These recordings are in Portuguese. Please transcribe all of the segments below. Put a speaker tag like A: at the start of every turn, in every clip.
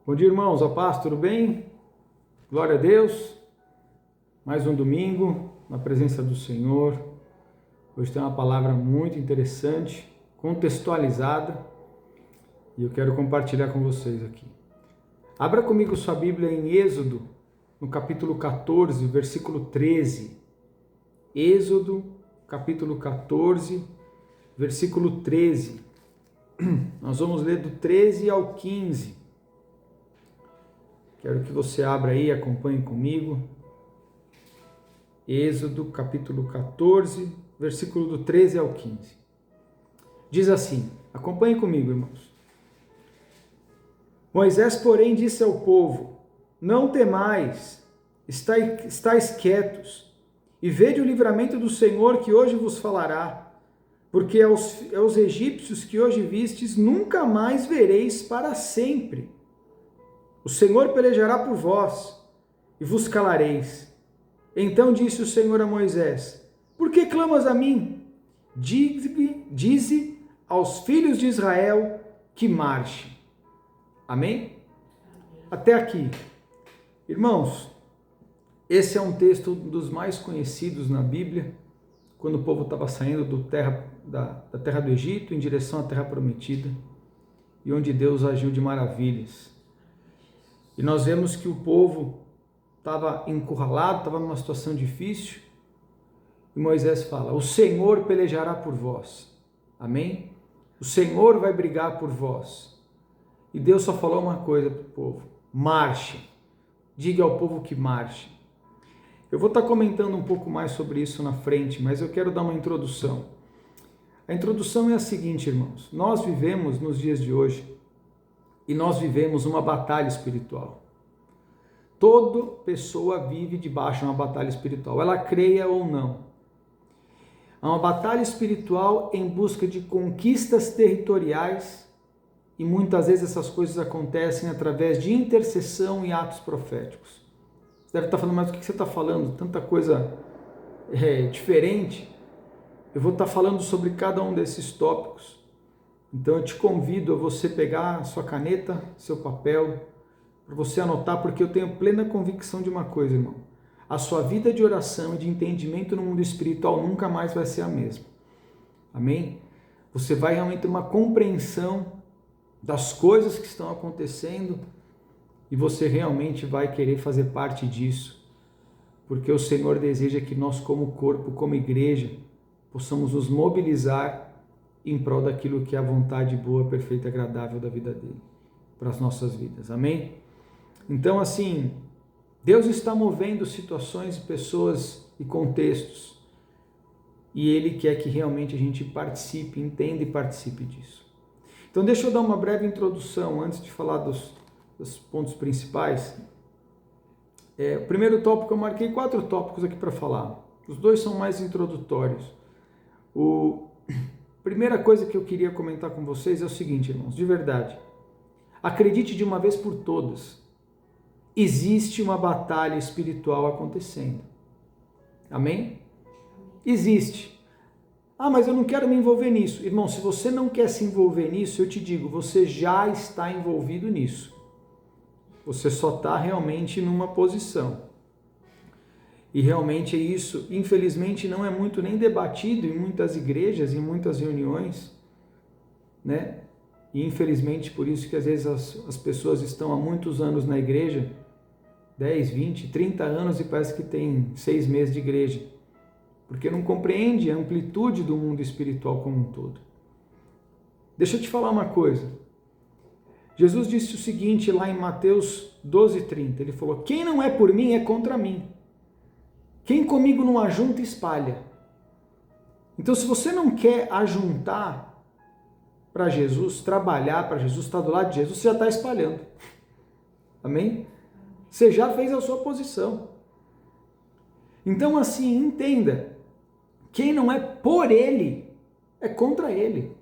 A: Bom dia, irmãos. A paz, tudo bem? Glória a Deus. Mais um domingo na presença do Senhor. Hoje tem uma palavra muito interessante, contextualizada, e eu quero compartilhar com vocês aqui. Abra comigo sua Bíblia em Êxodo, no capítulo 14, versículo 13. Êxodo, capítulo 14, versículo 13. Nós vamos ler do 13 ao 15. Quero que você abra aí, acompanhe comigo. Êxodo, capítulo 14, versículo do 13 ao 15. Diz assim, acompanhe comigo, irmãos. Moisés, porém, disse ao povo: não temais, estáis quietos, e vede o livramento do Senhor que hoje vos falará, porque aos egípcios que hoje vistes, nunca mais vereis para sempre. O Senhor pelejará por vós, e vos calareis. Então disse o Senhor a Moisés: por que clamas a mim? Dize aos filhos de Israel que marchem. Amém? Até aqui. Irmãos, esse é um texto dos mais conhecidos na Bíblia, quando o povo estava saindo da terra do Egito em direção à terra prometida, e onde Deus agiu de maravilhas. E nós vemos que o povo estava encurralado, estava numa situação difícil, e Moisés fala: o Senhor pelejará por vós. Amém? O Senhor vai brigar por vós. E Deus só falou uma coisa para o povo: marche. Diga ao povo que marche. Eu vou estar comentando um pouco mais sobre isso na frente, mas eu quero dar uma introdução. A introdução é a seguinte, irmãos: nós vivemos nos dias de hoje, e nós vivemos uma batalha espiritual. Toda pessoa vive debaixo de uma batalha espiritual, ela creia ou não. É uma batalha espiritual em busca de conquistas territoriais, e muitas vezes essas coisas acontecem através de intercessão e atos proféticos. Você deve estar falando, mas o que você está falando? Tanta coisa diferente. Eu vou estar falando sobre cada um desses tópicos. Então eu te convido a você pegar a sua caneta, seu papel, para você anotar, porque eu tenho plena convicção de uma coisa, irmão. A sua vida de oração e de entendimento no mundo espiritual nunca mais vai ser a mesma. Amém? Você vai realmente ter uma compreensão das coisas que estão acontecendo e você realmente vai querer fazer parte disso, porque o Senhor deseja que nós, como corpo, como igreja, possamos nos mobilizar em prol daquilo que é a vontade boa, perfeita e agradável da vida dele, para as nossas vidas, amém? Então, assim, Deus está movendo situações, pessoas e contextos, e Ele quer que realmente a gente participe, entenda e participe disso. Então, deixa eu dar uma breve introdução, antes de falar dos pontos principais. O primeiro tópico, eu marquei 4 tópicos aqui para falar, os 2 são mais introdutórios. Primeira coisa que eu queria comentar com vocês é o seguinte, irmãos, de verdade, acredite de uma vez por todas, existe uma batalha espiritual acontecendo, amém? Existe. Ah, mas eu não quero me envolver nisso. Irmão, se você não quer se envolver nisso, eu te digo, você já está envolvido nisso, você só está realmente numa posição. E realmente é isso, infelizmente não é muito nem debatido em muitas igrejas, em muitas reuniões, né? E infelizmente por isso que às vezes as pessoas estão há muitos anos na igreja, 10, 20, 30 anos e parece que tem 6 meses de igreja, porque não compreende a amplitude do mundo espiritual como um todo. Deixa eu te falar uma coisa, Jesus disse o seguinte lá em Mateus 12:30, ele falou: quem não é por mim é contra mim. Quem comigo não ajunta, espalha. Então, se você não quer ajuntar para Jesus, trabalhar para Jesus, estar do lado de Jesus, você já está espalhando. Amém? Você já fez a sua posição. Então, assim, entenda. Quem não é por Ele, é contra Ele.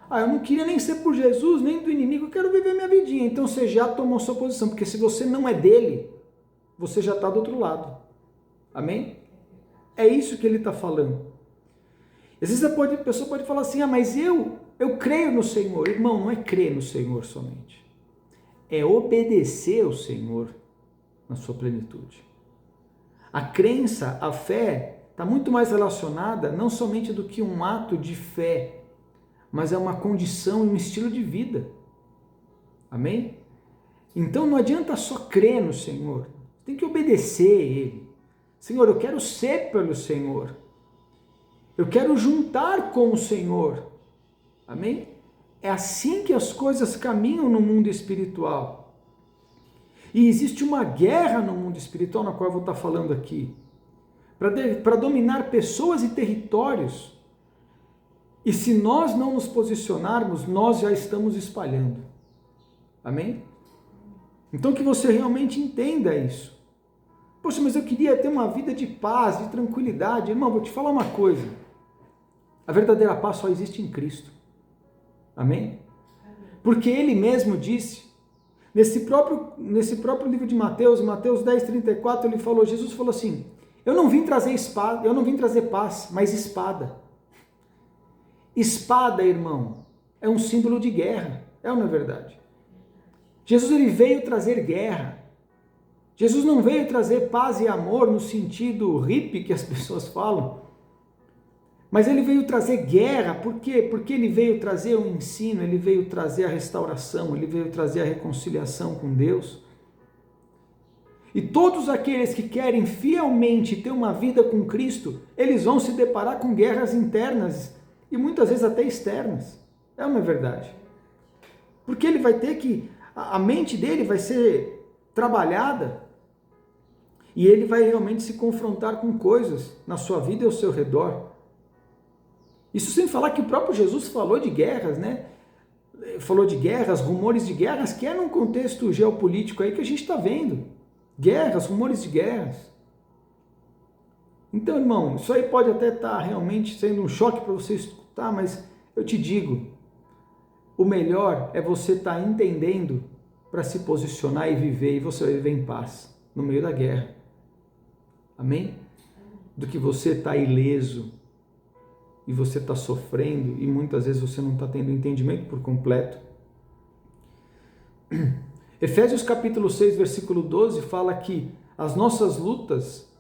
A: Ah, eu não queria nem ser por Jesus, nem do inimigo, eu quero viver minha vidinha. Então, você já tomou sua posição, porque se você não é dele, você já está do outro lado. Amém? É isso que ele está falando. Às vezes a pessoa pode falar assim, mas eu creio no Senhor. Irmão, não é crer no Senhor somente. é obedecer ao Senhor na sua plenitude. A crença, a fé, está muito mais relacionada não somente do que um ato de fé, mas é uma condição e um estilo de vida. Amém? Então não adianta só crer no Senhor, tem que obedecer a Ele. Senhor, eu quero ser pelo Senhor. Eu quero juntar com o Senhor. Amém? É assim que as coisas caminham no mundo espiritual. E existe uma guerra no mundo espiritual, na qual eu vou estar falando aqui, para dominar pessoas e territórios. E se nós não nos posicionarmos, nós já estamos espalhando. Amém? Então que você realmente entenda isso. Poxa, mas eu queria ter uma vida de paz, de tranquilidade. Irmão, vou te falar uma coisa. A verdadeira paz só existe em Cristo. Amém? Porque Ele mesmo disse, nesse próprio livro de Mateus 10:34, Jesus falou assim, eu não vim trazer paz, mas espada. Espada, irmão, é um símbolo de guerra, é ou não é verdade? Jesus ele veio trazer guerra. Jesus não veio trazer paz e amor no sentido hippie que as pessoas falam, mas ele veio trazer guerra. Por quê? Porque ele veio trazer o ensino, ele veio trazer a restauração, ele veio trazer a reconciliação com Deus. E todos aqueles que querem fielmente ter uma vida com Cristo, eles vão se deparar com guerras internas e muitas vezes até externas. É uma verdade. Porque ele vai ter que, a mente dele vai ser trabalhada e ele vai realmente se confrontar com coisas na sua vida e ao seu redor. Isso sem falar que o próprio Jesus falou de guerras, né? Falou de guerras, rumores de guerras, que é num contexto geopolítico aí que a gente está vendo. Guerras, rumores de guerras. Então, irmão, isso aí pode até estar realmente sendo um choque para você escutar, mas eu te digo, o melhor é você estar entendendo para se posicionar e viver, e você vai viver em paz no meio da guerra. Amém? Do que você estar ileso e você está sofrendo e muitas vezes você não está tendo entendimento por completo. Efésios capítulo 6, versículo 12 fala que as nossas lutas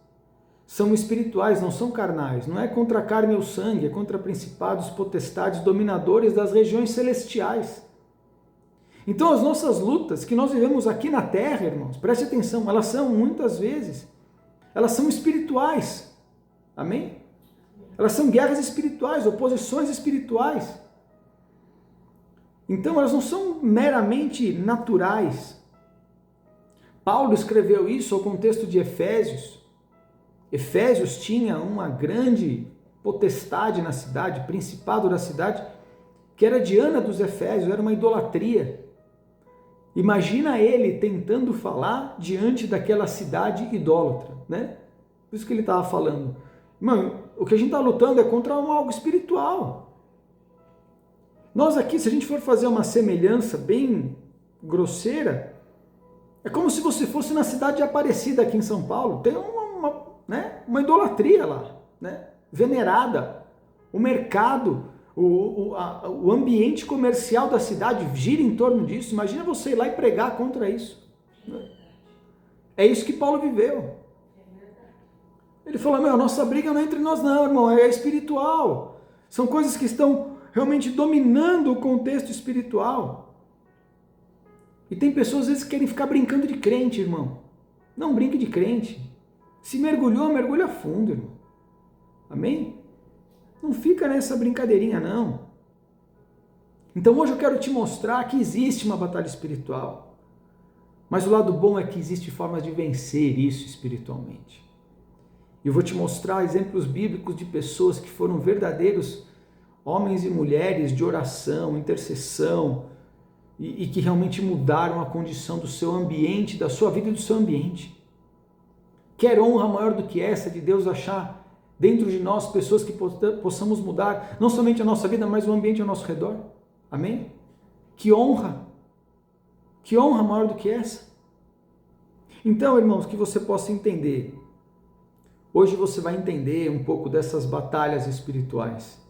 A: são espirituais, não são carnais. Não é contra a carne ou sangue, é contra principados, potestades, dominadores das regiões celestiais. Então as nossas lutas que nós vivemos aqui na terra, irmãos, preste atenção, elas são muitas vezes, elas são espirituais. Amém? Elas são guerras espirituais, oposições espirituais. Então elas não são meramente naturais. Paulo escreveu isso ao contexto de Efésios. Efésios tinha uma grande potestade na cidade, principado da cidade, que era Diana dos Efésios, era uma idolatria. Imagina ele tentando falar diante daquela cidade idólatra, né? Por isso que ele estava falando. Irmão, o que a gente está lutando é contra algo espiritual. Nós aqui, se a gente for fazer uma semelhança bem grosseira, é como se você fosse na cidade de Aparecida, aqui em São Paulo. Tem uma idolatria lá, né? Venerada. O mercado, o ambiente comercial da cidade gira em torno disso. Imagina você ir lá e pregar contra isso. É isso que Paulo viveu. Ele falou, nossa briga não é entre nós não, irmão, é espiritual. São coisas que estão realmente dominando o contexto espiritual. E tem pessoas às vezes que querem ficar brincando de crente, irmão. Não brinque de crente. Se mergulhou, mergulha fundo, irmão. Amém? Não fica nessa brincadeirinha, não. Então hoje eu quero te mostrar que existe uma batalha espiritual. Mas o lado bom é que existe formas de vencer isso espiritualmente. E eu vou te mostrar exemplos bíblicos de pessoas que foram verdadeiros homens e mulheres de oração, intercessão, e que realmente mudaram a condição do seu ambiente, da sua vida e do seu ambiente. Quer honra maior do que essa de Deus achar dentro de nós pessoas que possamos mudar não somente a nossa vida, mas o ambiente ao nosso redor? Amém? Que honra maior do que essa? Então, irmãos, que você possa entender. Hoje você vai entender um pouco dessas batalhas espirituais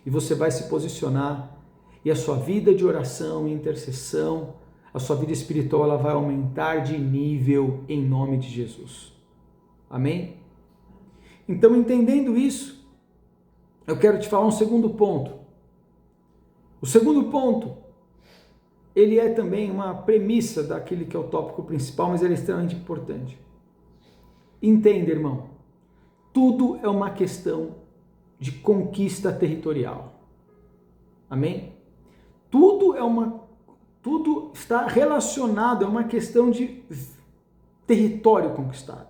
A: e você vai se posicionar e a sua vida de oração e intercessão, a sua vida espiritual ela vai aumentar de nível em nome de Jesus. Amém? Então, entendendo isso, eu quero te falar um segundo ponto. O segundo ponto, ele é também uma premissa daquele que é o tópico principal, mas ele é extremamente importante. Entenda, irmão, tudo é uma questão de conquista territorial. Amém? Tudo está relacionado, é uma questão de território conquistado.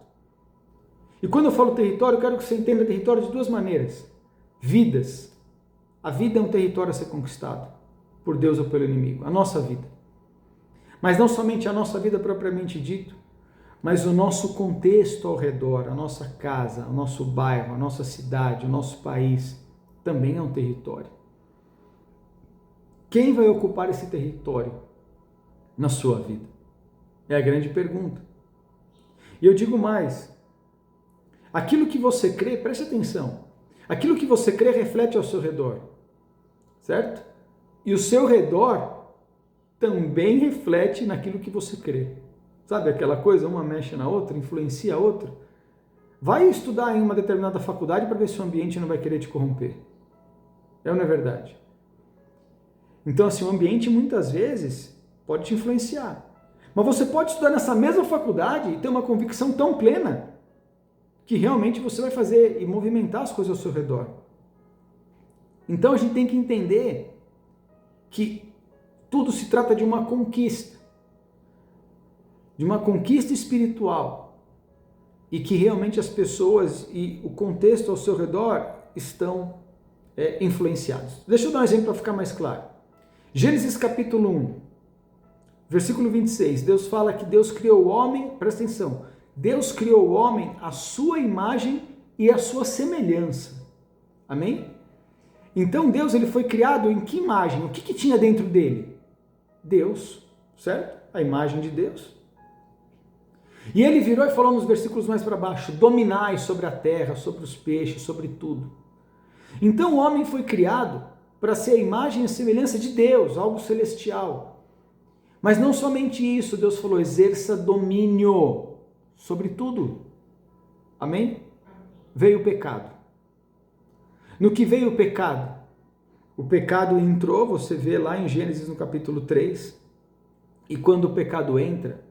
A: E quando eu falo território, eu quero que você entenda território de duas maneiras. Vidas. A vida é um território a ser conquistado por Deus ou pelo inimigo, a nossa vida. Mas não somente a nossa vida propriamente dito, mas o nosso contexto ao redor, a nossa casa, o nosso bairro, a nossa cidade, o nosso país, também é um território. Quem vai ocupar esse território na sua vida? É a grande pergunta. E eu digo mais, aquilo que você crê, preste atenção, aquilo que você crê reflete ao seu redor, certo? E o seu redor também reflete naquilo que você crê. Sabe aquela coisa, uma mexe na outra, influencia a outra? Vai estudar em uma determinada faculdade para ver se o ambiente não vai querer te corromper. É ou não é verdade? Então, assim, o ambiente muitas vezes pode te influenciar. Mas você pode estudar nessa mesma faculdade e ter uma convicção tão plena que realmente você vai fazer e movimentar as coisas ao seu redor. Então, a gente tem que entender que tudo se trata de uma conquista espiritual, e que realmente as pessoas e o contexto ao seu redor estão influenciados. Deixa eu dar um exemplo para ficar mais claro. Gênesis capítulo 1, versículo 26, Deus fala que Deus criou o homem, presta atenção, Deus criou o homem à sua imagem e à sua semelhança. Amém? Então Deus ele foi criado em que imagem? O que tinha dentro dele? Deus, certo? A imagem de Deus. E ele virou e falou nos versículos mais para baixo, dominai sobre a terra, sobre os peixes, sobre tudo. Então o homem foi criado para ser a imagem e a semelhança de Deus, algo celestial. Mas não somente isso, Deus falou, exerça domínio sobre tudo. Amém? Veio o pecado. No que veio o pecado? O pecado entrou, você vê lá em Gênesis no capítulo 3, e quando o pecado entra,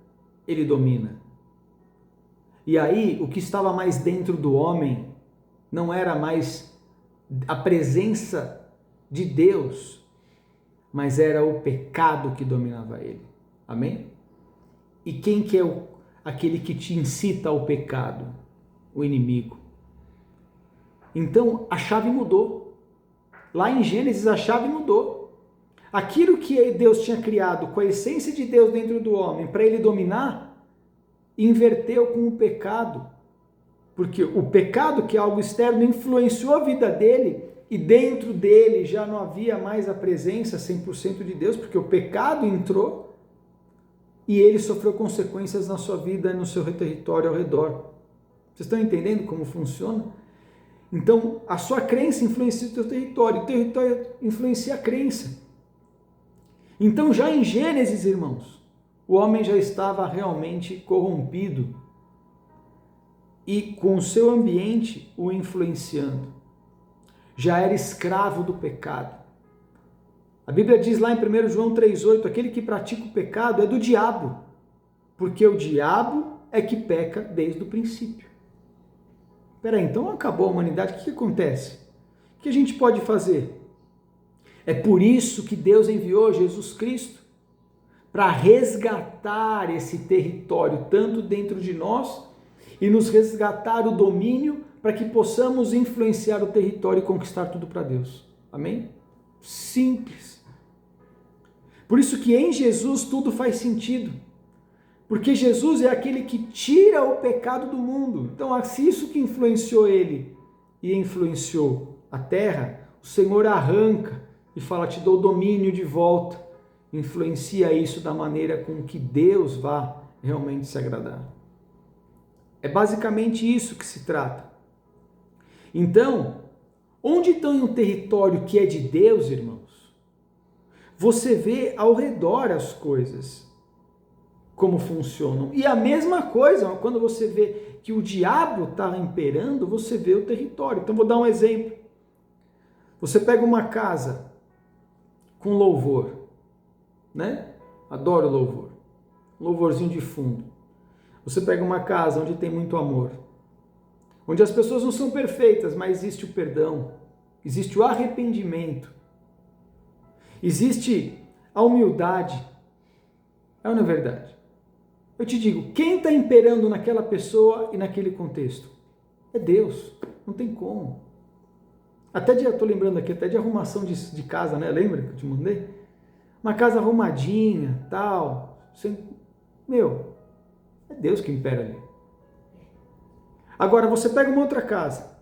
A: ele domina. E aí, o que estava mais dentro do homem não era mais a presença de Deus, mas era o pecado que dominava ele. Amém? E quem que é aquele que te incita ao pecado? O inimigo. Então, a chave mudou. Lá em Gênesis, a chave mudou. Aquilo que Deus tinha criado com a essência de Deus dentro do homem, para ele dominar, inverteu com o pecado. Porque o pecado, que é algo externo, influenciou a vida dele, e dentro dele já não havia mais a presença 100% de Deus, porque o pecado entrou e ele sofreu consequências na sua vida e no seu território ao redor. Vocês estão entendendo como funciona? Então, a sua crença influencia o teu território influencia a crença. Então, já em Gênesis, irmãos, o homem já estava realmente corrompido e com o seu ambiente o influenciando. Já era escravo do pecado. A Bíblia diz lá em 1 João 3,8, aquele que pratica o pecado é do diabo, porque o diabo é que peca desde o princípio. Peraí, então acabou a humanidade, o que acontece? O que a gente pode fazer? É por isso que Deus enviou Jesus Cristo, para resgatar esse território, tanto dentro de nós, e nos resgatar o domínio, para que possamos influenciar o território e conquistar tudo para Deus. Amém? Simples. Por isso que em Jesus tudo faz sentido. Porque Jesus é aquele que tira o pecado do mundo. Então, se isso que influenciou ele e influenciou a terra, o Senhor arranca e fala, te dou domínio de volta. Influencia isso da maneira com que Deus vá realmente se agradar. É basicamente isso que se trata. Então, onde está um território que é de Deus, irmãos? Você vê ao redor as coisas. como funcionam. E a mesma coisa, quando você vê que o diabo está imperando, você vê o território. Então vou dar um exemplo. Você pega uma casa com louvor, né? Adoro louvor. Louvorzinho de fundo. Você pega uma casa onde tem muito amor, onde as pessoas não são perfeitas, mas existe o perdão, existe o arrependimento, existe a humildade. É ou não é verdade? Eu te digo, quem está imperando naquela pessoa e naquele contexto? É Deus, não tem como. Estou lembrando aqui, até de arrumação de casa, né? Lembra que eu te mandei? Uma casa arrumadinha, tal. É Deus que impera ali. Agora, você pega uma outra casa.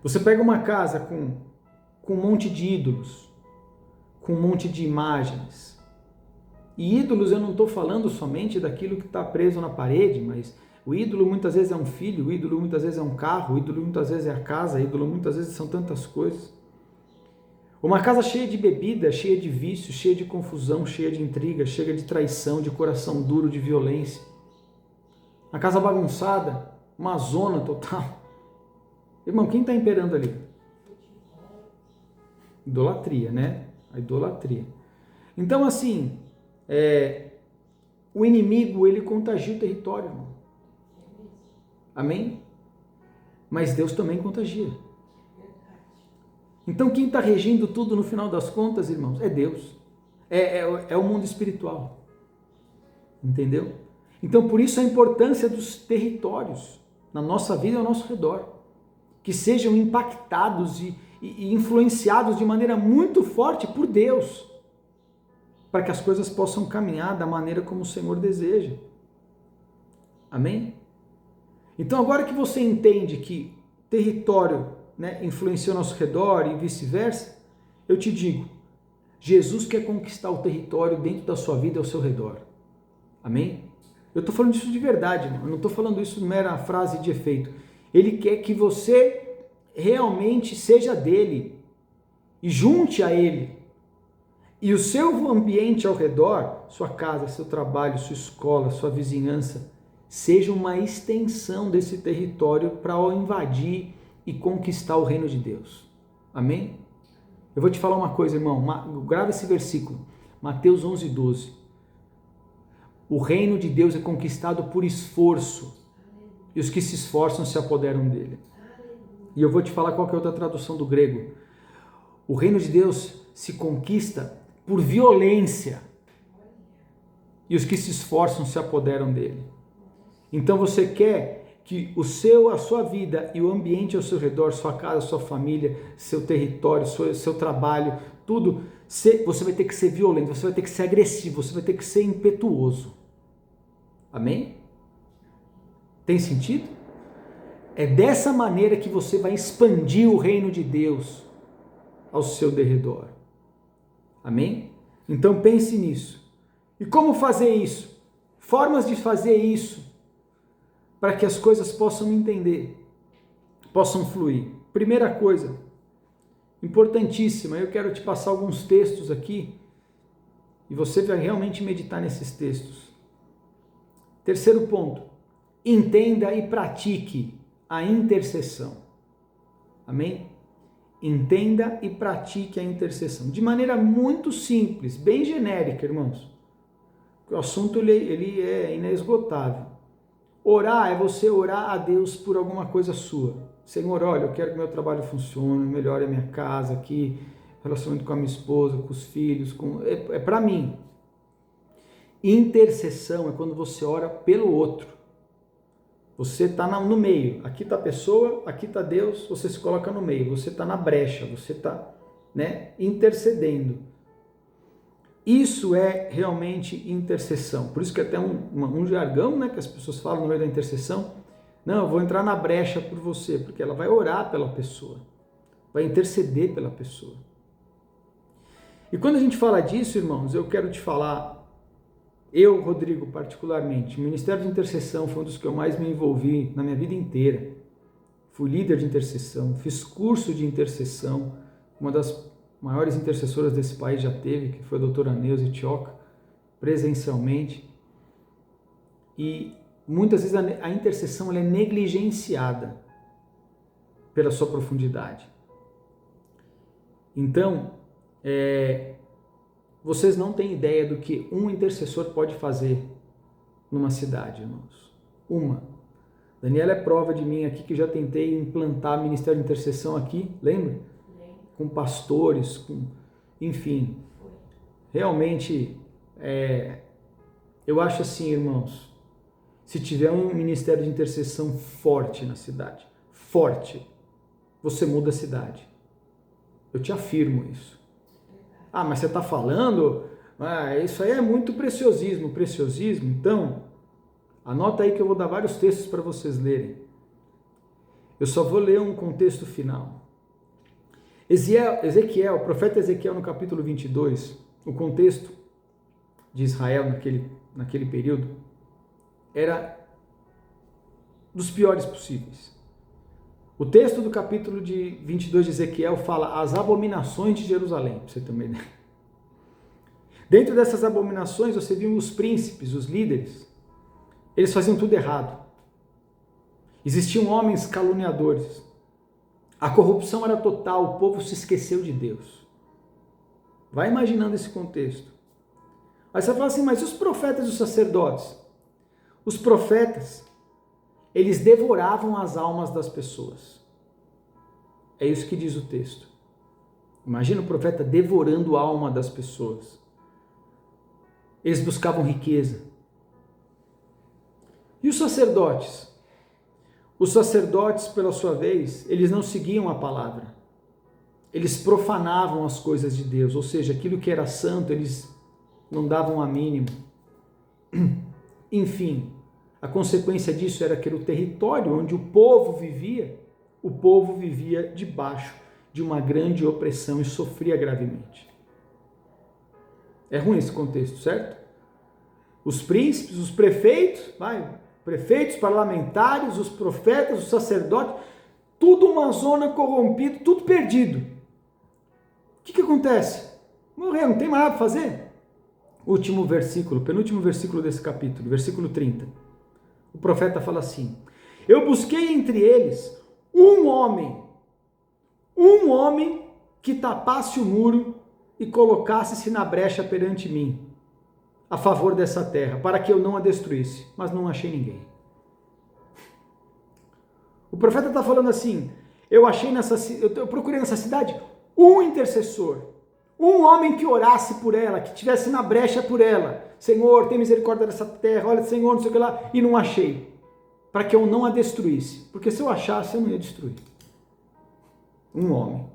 A: Você pega uma casa com um monte de ídolos, com um monte de imagens. E ídolos eu não estou falando somente daquilo que está preso na parede, mas o ídolo muitas vezes é um filho, o ídolo muitas vezes é um carro, o ídolo muitas vezes é a casa, o ídolo muitas vezes são tantas coisas. Uma casa cheia de bebida, cheia de vício, cheia de confusão, cheia de intriga, cheia de traição, de coração duro, de violência. Uma casa bagunçada, uma zona total. Irmão, quem está imperando ali? Idolatria, né? A idolatria. Então, assim, o inimigo, ele contagia o território, irmão. Amém? Mas Deus também contagia. Então, quem está regindo tudo no final das contas, irmãos, é Deus. É o mundo espiritual. Entendeu? Então, por isso a importância dos territórios na nossa vida e ao nosso redor. Que sejam impactados e influenciados de maneira muito forte por Deus. Para que as coisas possam caminhar da maneira como o Senhor deseja. Amém? Então, agora que você entende que território, né, influencia o nosso redor e vice-versa, eu te digo, Jesus quer conquistar o território dentro da sua vida e ao seu redor. Amém? Eu estou falando isso de verdade, eu não estou falando isso mera frase de efeito. Ele quer que você realmente seja dele e junte a ele. E o seu ambiente ao redor, sua casa, seu trabalho, sua escola, sua vizinhança, seja uma extensão desse território para invadir e conquistar o reino de Deus. Amém? Eu vou te falar uma coisa, irmão, grava esse versículo, Mateus 11:12. O reino de Deus é conquistado por esforço, e os que se esforçam se apoderam dele. E eu vou te falar qual que é outra tradução do grego. O reino de Deus se conquista por violência, e os que se esforçam se apoderam dele. Então você quer que a sua vida e o ambiente ao seu redor, sua casa, sua família, seu território, seu trabalho, tudo, você vai ter que ser violento, você vai ter que ser agressivo, você vai ter que ser impetuoso. Amém? Tem sentido? É dessa maneira que você vai expandir o reino de Deus ao seu derredor. Amém? Então pense nisso. E como fazer isso? Formas de fazer isso para que as coisas possam entender, possam fluir. Primeira coisa, importantíssima, eu quero te passar alguns textos aqui e você vai realmente meditar nesses textos. Terceiro ponto, entenda e pratique a intercessão. Amém? Entenda e pratique a intercessão. De maneira muito simples, bem genérica, irmãos. O assunto ele é inesgotável. Orar é você orar a Deus por alguma coisa sua. Senhor, olha, eu quero que meu trabalho funcione, melhore a minha casa aqui, relacionamento com a minha esposa, com os filhos, é para mim. Intercessão é quando você ora pelo outro. Você está no meio, aqui está a pessoa, aqui está Deus, você se coloca no meio, você está na brecha, você está, intercedendo. Isso é realmente intercessão. Por isso que até um jargão, que as pessoas falam no meio da intercessão. Não, eu vou entrar na brecha por você, porque ela vai orar pela pessoa, vai interceder pela pessoa. E quando a gente fala disso, irmãos, eu quero te falar, eu, Rodrigo, particularmente, o Ministério de Intercessão foi um dos que eu mais me envolvi na minha vida inteira. Fui líder de intercessão, fiz curso de intercessão, uma das maiores intercessoras desse país já teve, que foi a doutora Neuza Tioca, presencialmente, e muitas vezes a intercessão ela é negligenciada pela sua profundidade. Então, vocês não têm ideia do que um intercessor pode fazer numa cidade, irmãos. Daniela é prova de mim aqui que já tentei implantar ministério de intercessão aqui, lembra? Com pastores, enfim. Realmente, eu acho assim, irmãos, se tiver um ministério de intercessão forte na cidade, você muda a cidade. Eu te afirmo isso. Ah, mas você está falando? Isso aí é muito preciosismo. Preciosismo? Então, anota aí que eu vou dar vários textos para vocês lerem. Eu só vou ler um contexto final. Ezequiel, o profeta Ezequiel no capítulo 22, o contexto de Israel naquele período era dos piores possíveis. O texto do capítulo 22 de Ezequiel fala as abominações de Jerusalém, para você ter uma ideia. Dentro dessas abominações você viu os príncipes, os líderes, eles faziam tudo errado. Existiam homens caluniadores. A corrupção era total, o povo se esqueceu de Deus. Vai imaginando esse contexto. Aí você fala assim, mas e os profetas e os sacerdotes? Os profetas, eles devoravam as almas das pessoas. É isso que diz o texto. Imagina o profeta devorando a alma das pessoas. Eles buscavam riqueza. E os sacerdotes? Os sacerdotes, pela sua vez, eles não seguiam a palavra. Eles profanavam as coisas de Deus, ou seja, aquilo que era santo, eles não davam a mínimo. Enfim, a consequência disso era que o território onde o povo vivia debaixo de uma grande opressão e sofria gravemente. É ruim esse contexto, certo? Os príncipes, os prefeitos, parlamentares, os profetas, os sacerdotes, tudo uma zona corrompida, tudo perdido. O que acontece? Morreu, não tem mais nada para fazer? Último versículo, penúltimo versículo desse capítulo, versículo 30. O profeta fala assim: eu busquei entre eles um homem que tapasse o muro e colocasse-se na brecha perante mim, a favor dessa terra, para que eu não a destruísse, mas não achei ninguém. O profeta está falando assim: eu procurei nessa cidade um intercessor, um homem que orasse por ela, que estivesse na brecha por ela. Senhor, tem misericórdia dessa terra, olha, Senhor, não sei o que lá, e não achei, para que eu não a destruísse, porque se eu achasse, eu não ia destruir. Um homem.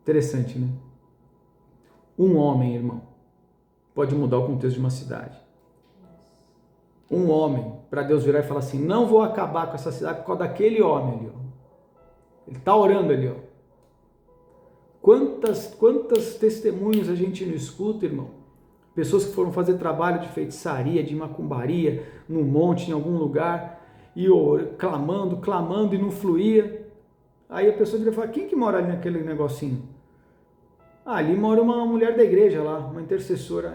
A: Interessante, né? Um homem, irmão, pode mudar o contexto de uma cidade. Um homem, para Deus virar e falar assim: não vou acabar com essa cidade por causa daquele homem ali, ó. Ele está orando ali, ó. Quantas testemunhos a gente não escuta, irmão? Pessoas que foram fazer trabalho de feitiçaria, de macumbaria, num monte, em algum lugar, e clamando e não fluía. Aí a pessoa vira e fala: quem que mora ali naquele negocinho? Ali mora uma mulher da igreja lá, uma intercessora.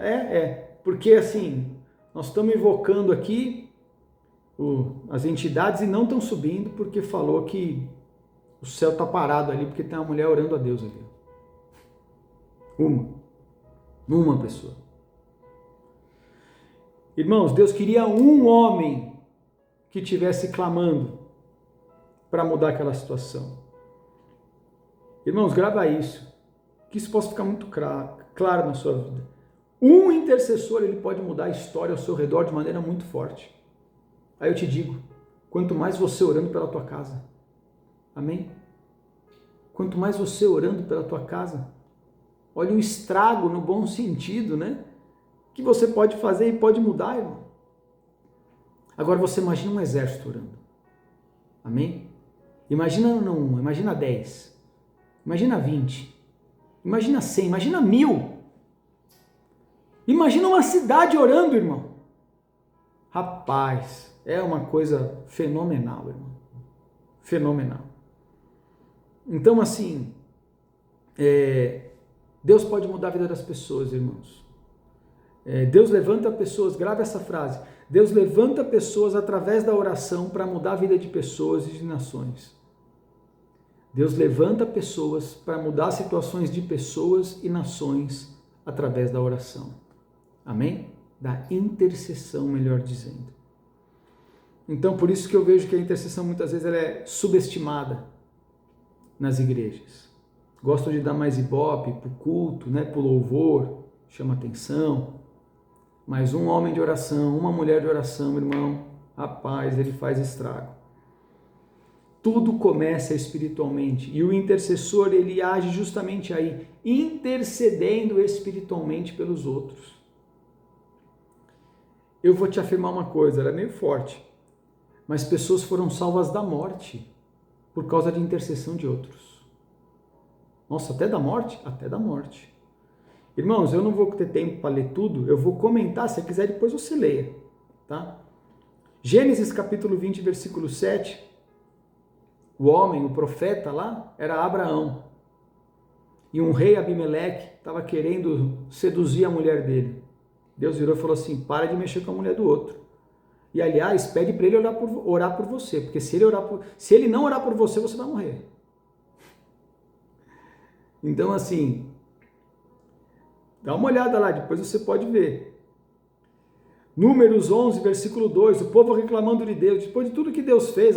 A: Porque assim, nós estamos invocando aqui as entidades e não estão subindo porque falou que o céu está parado ali porque tem uma mulher orando a Deus ali. Uma pessoa. Irmãos, Deus queria um homem que estivesse clamando para mudar aquela situação. Irmãos, grava isso, que isso possa ficar muito claro na sua vida. Um intercessor, ele pode mudar a história ao seu redor de maneira muito forte. Aí eu te digo, quanto mais você orando pela tua casa, amém? Quanto mais você orando pela tua casa, olha o estrago no bom sentido, né? Que você pode fazer e pode mudar, irmão. Agora você imagina um exército orando, amém? Imagina não 1, imagina 10, imagina 20, imagina 100, imagina 1000. Imagina uma cidade orando, irmão. Rapaz, é uma coisa fenomenal, irmão. Fenomenal. Então, assim, Deus pode mudar a vida das pessoas, irmãos. Deus levanta pessoas, grava essa frase, Deus levanta pessoas através da oração para mudar a vida de pessoas e de nações. Deus levanta pessoas para mudar situações de pessoas e nações através da oração. Amém? Da intercessão, melhor dizendo. Então, por isso que eu vejo que a intercessão muitas vezes ela é subestimada nas igrejas. Gostam de dar mais ibope para o culto, né, para o louvor, chama atenção. Mas um homem de oração, uma mulher de oração, irmão, rapaz, ele faz estrago. Tudo começa espiritualmente e o intercessor, ele age justamente aí, intercedendo espiritualmente pelos outros. Eu vou te afirmar uma coisa, ela é meio forte, mas pessoas foram salvas da morte por causa de intercessão de outros. Nossa, até da morte? Até da morte. Irmãos, eu não vou ter tempo para ler tudo, eu vou comentar, se quiser depois você leia, tá? Gênesis capítulo 20, versículo 7, o homem, o profeta lá, era Abraão. E um rei Abimeleque estava querendo seduzir a mulher dele. Deus virou e falou assim, para de mexer com a mulher do outro. E aliás, pede para ele orar por você, porque se ele não orar por você, você vai morrer. Então assim, dá uma olhada lá, depois você pode ver. Números 11, versículo 2, o povo reclamando de Deus, depois de tudo que Deus fez,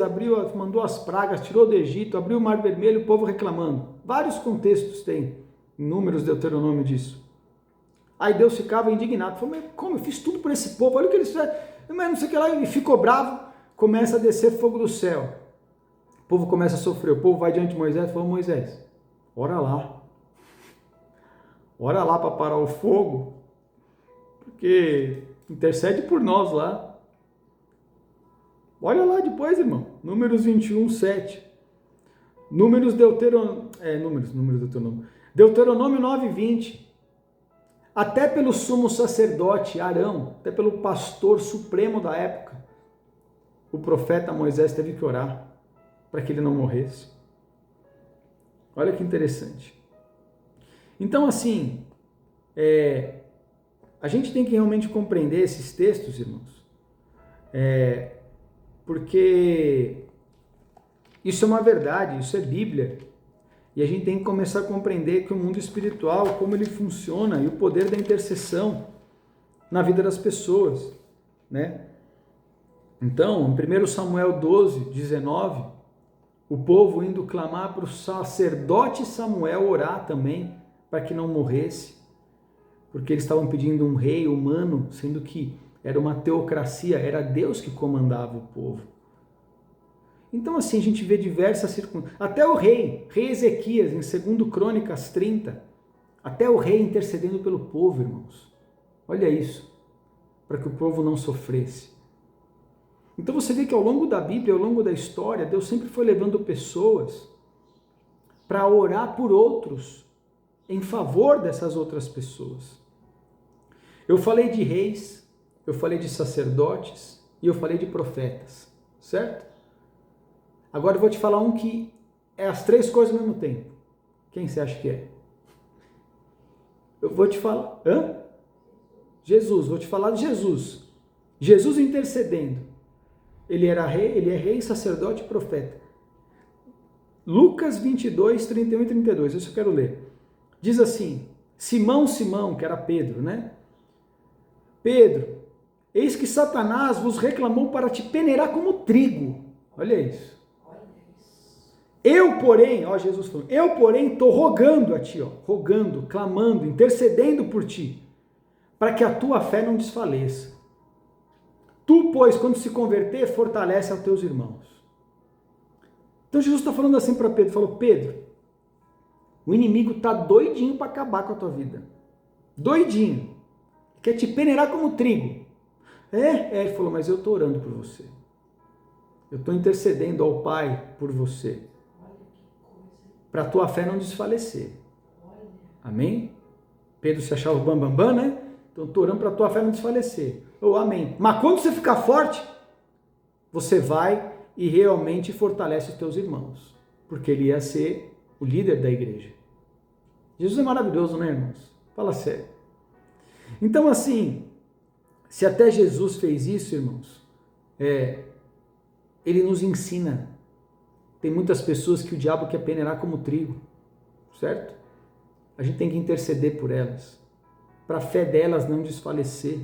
A: mandou as pragas, tirou do Egito, abriu o Mar Vermelho, o povo reclamando. Vários contextos tem, em Números, Deuteronômio disso. Aí Deus ficava indignado, falou, mas como, eu fiz tudo por esse povo, olha o que eles fizeram, mas não sei o que lá, e ficou bravo, começa a descer fogo do céu. O povo começa a sofrer, o povo vai diante de Moisés e fala, Moisés, ora lá para parar o fogo, porque intercede por nós lá. Olha lá depois, irmão, Números 21, 7. Deuteronômio 9, 20. Até pelo sumo sacerdote Arão, até pelo pastor supremo da época, o profeta Moisés teve que orar para que ele não morresse. Olha que interessante. Então, assim, a gente tem que realmente compreender esses textos, irmãos, porque isso é uma verdade, isso é Bíblia. E a gente tem que começar a compreender que o mundo espiritual, como ele funciona e o poder da intercessão na vida das pessoas, né? Então, em 1 Samuel 12, 19, o povo indo clamar para o sacerdote Samuel orar também, para que não morresse, porque eles estavam pedindo um rei humano, sendo que era uma teocracia, era Deus que comandava o povo. Então assim, a gente vê diversas circunstâncias, até o rei Ezequias, em 2 Crônicas 30, até o rei intercedendo pelo povo, irmãos. Olha isso, para que o povo não sofresse. Então você vê que ao longo da Bíblia, ao longo da história, Deus sempre foi levando pessoas para orar por outros, em favor dessas outras pessoas. Eu falei de reis, eu falei de sacerdotes e eu falei de profetas, certo? Agora eu vou te falar um que é as três coisas ao mesmo tempo. Quem você acha que é? Eu vou te falar... Jesus, vou te falar de Jesus. Jesus intercedendo. Ele é rei, sacerdote e profeta. Lucas 22, 31 e 32, isso eu quero ler. Diz assim, Simão, que era Pedro, né? Pedro, eis que Satanás vos reclamou para te peneirar como trigo. Olha isso. Eu, porém, ó Jesus falando, eu, porém, estou rogando a ti, rogando, clamando, intercedendo por ti, para que a tua fé não desfaleça. Tu, pois, quando se converter, fortalece aos teus irmãos. Então Jesus está falando assim para Pedro, falou, Pedro, o inimigo está doidinho para acabar com a tua vida. Doidinho. Quer te peneirar como trigo. Ele falou, mas eu estou orando por você. Eu estou intercedendo ao Pai por você. Para a tua fé não desfalecer. Amém? Pedro se achava o bambambam, né? Então estou orando para a tua fé não desfalecer. Amém. Mas quando você ficar forte, você vai e realmente fortalece os teus irmãos. Porque ele ia ser o líder da igreja. Jesus é maravilhoso, né, irmãos? Fala sério. Então, assim, se até Jesus fez isso, irmãos, ele nos ensina. Tem muitas pessoas que o diabo quer peneirar como trigo, certo? A gente tem que interceder por elas, para a fé delas não desfalecer.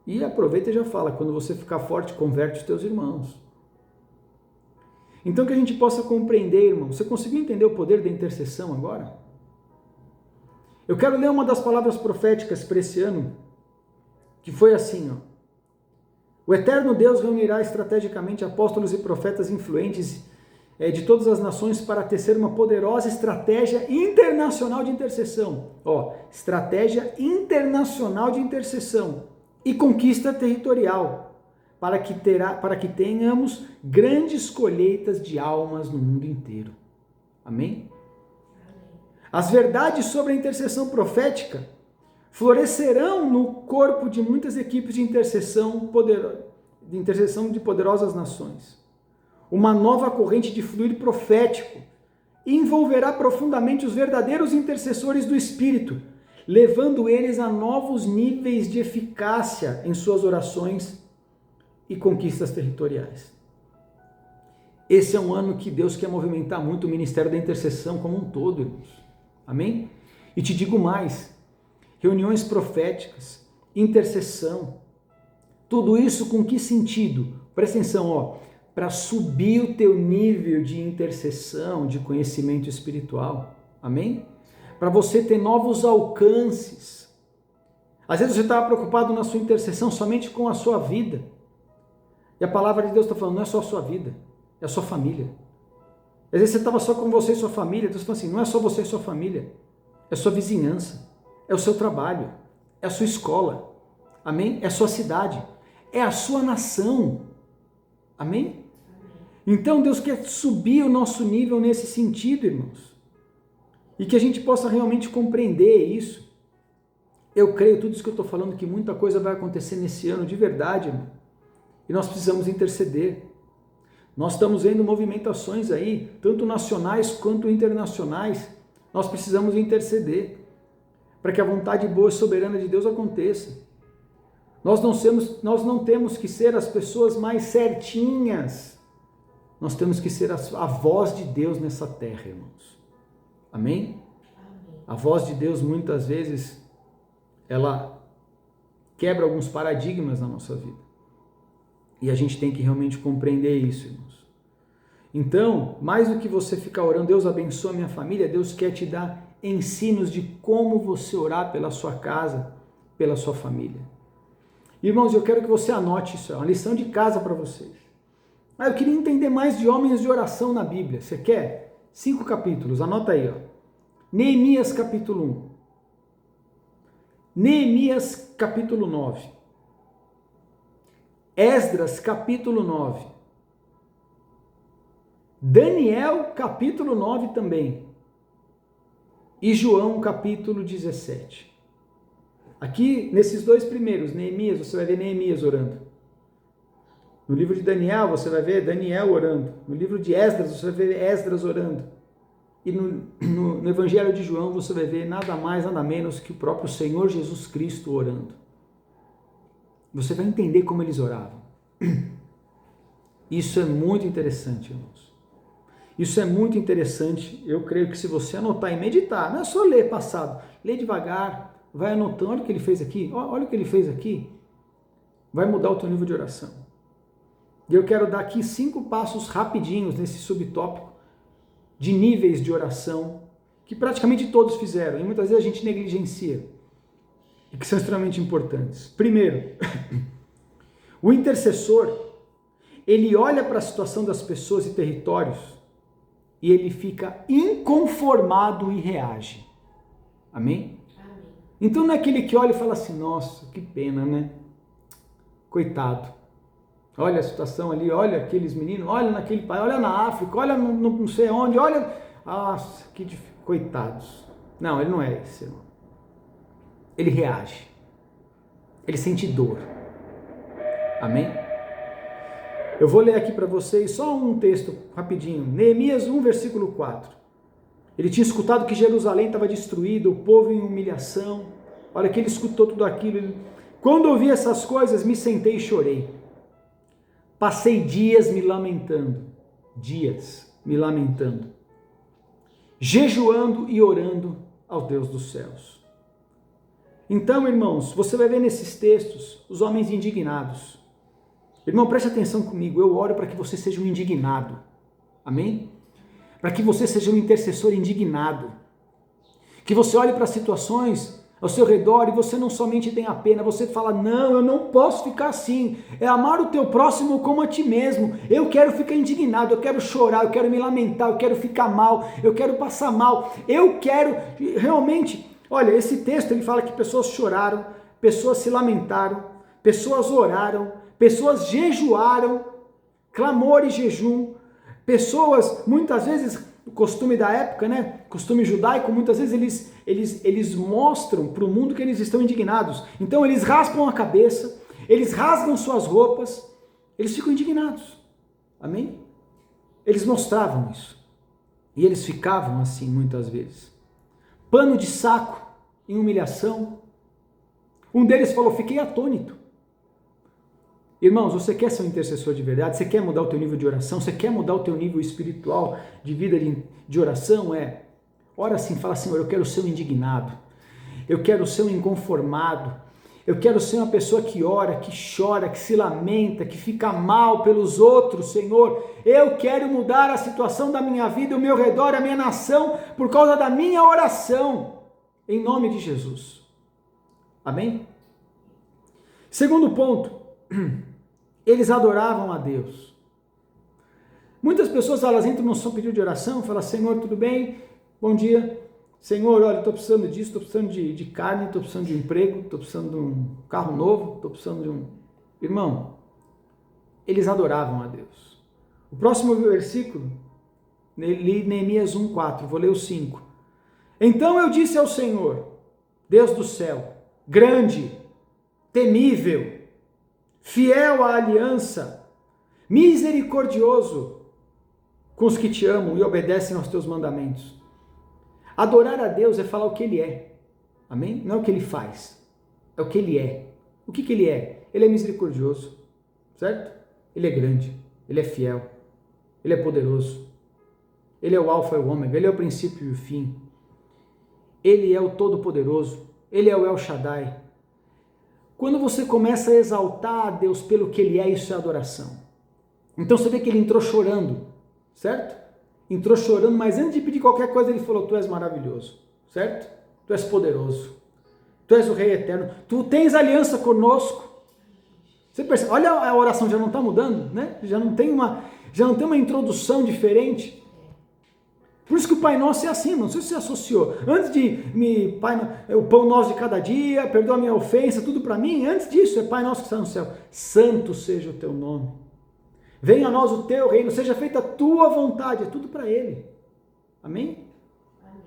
A: E aproveita e já fala, quando você ficar forte, converte os teus irmãos. Então que a gente possa compreender, irmão. Você conseguiu entender o poder da intercessão agora? Eu quero ler uma das palavras proféticas para esse ano, que foi assim, ó. O eterno Deus reunirá estrategicamente apóstolos e profetas influentes de todas as nações para tecer uma poderosa estratégia internacional de intercessão. Ó, estratégia internacional de intercessão e conquista territorial, para que tenhamos grandes colheitas de almas no mundo inteiro. Amém? As verdades sobre a intercessão profética florescerão no corpo de muitas equipes de intercessão de poderosas nações. Uma nova corrente de fluir profético envolverá profundamente os verdadeiros intercessores do Espírito, levando eles a novos níveis de eficácia em suas orações e conquistas territoriais. Esse é um ano que Deus quer movimentar muito o ministério da intercessão como um todo, irmãos. Amém? E te digo mais, reuniões proféticas, intercessão, tudo isso com que sentido? Presta atenção, ó, para subir o teu nível de intercessão, de conhecimento espiritual. Amém? Para você ter novos alcances. Às vezes você estava preocupado na sua intercessão somente com a sua vida. E a palavra de Deus está falando, não é só a sua vida, é a sua família. Às vezes você estava só com você e sua família, Deus está falando assim, não é só você e sua família, é a sua vizinhança, é o seu trabalho, é a sua escola, amém? É a sua cidade, é a sua nação, amém? Então Deus quer subir o nosso nível nesse sentido, irmãos, e que a gente possa realmente compreender isso. Eu creio, tudo isso que eu estou falando, que muita coisa vai acontecer nesse ano de verdade, irmão, e nós precisamos interceder. Nós estamos vendo movimentações aí, tanto nacionais quanto internacionais. Nós precisamos interceder para que a vontade boa e soberana de Deus aconteça. Nós não temos que ser as pessoas mais certinhas. Nós temos que ser a voz de Deus nessa terra, irmãos. Amém? A voz de Deus, muitas vezes, ela quebra alguns paradigmas na nossa vida. E a gente tem que realmente compreender isso, irmãos. Então, mais do que você ficar orando, Deus abençoa a minha família, Deus quer te dar ensinos de como você orar pela sua casa, pela sua família. Irmãos, eu quero que você anote isso, é uma lição de casa para vocês. Eu queria entender mais de homens de oração na Bíblia. Você quer? 5 capítulos, anota aí, ó. Neemias capítulo 1. Neemias capítulo 9. Esdras capítulo 9. Daniel capítulo 9 também. E João capítulo 17. Aqui, nesses dois primeiros, Neemias, você vai ver Neemias orando. No livro de Daniel, você vai ver Daniel orando. No livro de Esdras, você vai ver Esdras orando. E no Evangelho de João, você vai ver nada mais, nada menos que o próprio Senhor Jesus Cristo orando. Você vai entender como eles oravam. Isso é muito interessante, irmãos. Isso é muito interessante. Eu creio que se você anotar e meditar, não é só ler passado, lê devagar, vai anotando, olha o que ele fez aqui, olha o que ele fez aqui, vai mudar o teu nível de oração. E eu quero dar aqui 5 passos rapidinhos nesse subtópico de níveis de oração, que praticamente todos fizeram, e muitas vezes a gente negligencia, e que são extremamente importantes. Primeiro, o intercessor, ele olha para a situação das pessoas e territórios, e ele fica inconformado e reage. Amém? Amém. Então não é aquele que olha e fala assim, nossa, que pena, né? Coitado. Olha a situação ali, olha aqueles meninos, olha naquele país, olha na África, olha não sei onde, olha... Nossa, que coitados. Não, ele não é esse, irmão. Ele reage. Ele sente dor. Amém? Eu vou ler aqui para vocês só um texto rapidinho. Neemias 1, versículo 4. Ele tinha escutado que Jerusalém estava destruída, o povo em humilhação. Olha que ele escutou tudo aquilo. Quando ouvi essas coisas, me sentei e chorei. Passei dias me lamentando, jejuando e orando ao Deus dos céus. Então, irmãos, você vai ver nesses textos os homens indignados. Irmão, preste atenção comigo, eu oro para que você seja um indignado. Amém? Para que você seja um intercessor indignado. Que você olhe para as situações ao seu redor e você não somente tenha pena, você fala, não, eu não posso ficar assim, é amar o teu próximo como a ti mesmo, eu quero ficar indignado, eu quero chorar, eu quero me lamentar, eu quero ficar mal, eu quero passar mal, eu quero realmente, olha, esse texto ele fala que pessoas choraram, pessoas se lamentaram, pessoas oraram, pessoas jejuaram, clamor e jejum, pessoas muitas vezes, o costume da época, né? Costume judaico, muitas vezes eles mostram para o mundo que eles estão indignados. Então eles raspam a cabeça, eles rasgam suas roupas, eles ficam indignados. Amém? Eles mostravam isso. E eles ficavam assim muitas vezes. Pano de saco em humilhação. Um deles falou, fiquei atônito. Irmãos, você quer ser um intercessor de verdade? Você quer mudar o teu nível de oração? Você quer mudar o teu nível espiritual de vida de oração? Ora assim, fala, Senhor, eu quero ser um indignado. Eu quero ser um inconformado. Eu quero ser uma pessoa que ora, que chora, que se lamenta, que fica mal pelos outros, Senhor. Eu quero mudar a situação da minha vida, o meu redor, a minha nação, por causa da minha oração. Em nome de Jesus. Amém? Segundo ponto. Eles adoravam a Deus. Muitas pessoas, elas entram no seu pedido de oração, falam, Senhor, tudo bem? Bom dia. Senhor, olha, estou precisando disso, estou precisando de carne, estou precisando de emprego, estou precisando de um carro novo, estou precisando de um... Irmão, eles adoravam a Deus. O próximo versículo, li Neemias 1:4, vou ler o 5. Então eu disse ao Senhor, Deus do céu, grande, temível, fiel à aliança, misericordioso com os que te amam e obedecem aos teus mandamentos. Adorar a Deus é falar o que Ele é, amém? Não é o que Ele faz, é o que Ele é. O que Ele é? Ele é misericordioso, certo? Ele é grande, Ele é fiel, Ele é poderoso, Ele é o alfa e o ômega, Ele é o princípio e o fim, Ele é o todo-poderoso, Ele é o El Shaddai. Quando você começa a exaltar a Deus pelo que Ele é, isso é adoração. Então você vê que ele entrou chorando, certo? Entrou chorando, mas antes de pedir qualquer coisa ele falou, tu és maravilhoso, certo? Tu és poderoso, tu és o Rei eterno, tu tens aliança conosco. Você percebe? Olha, a oração já não está mudando, né? Já não tem uma introdução diferente. Por isso que o Pai Nosso é assim, não sei se você associou. Antes de o pão nosso de cada dia, perdoa a minha ofensa, tudo para mim, antes disso é Pai Nosso que está no céu. Santo seja o teu nome. Venha a nós o teu reino, seja feita a tua vontade, é tudo para Ele. Amém? Amém?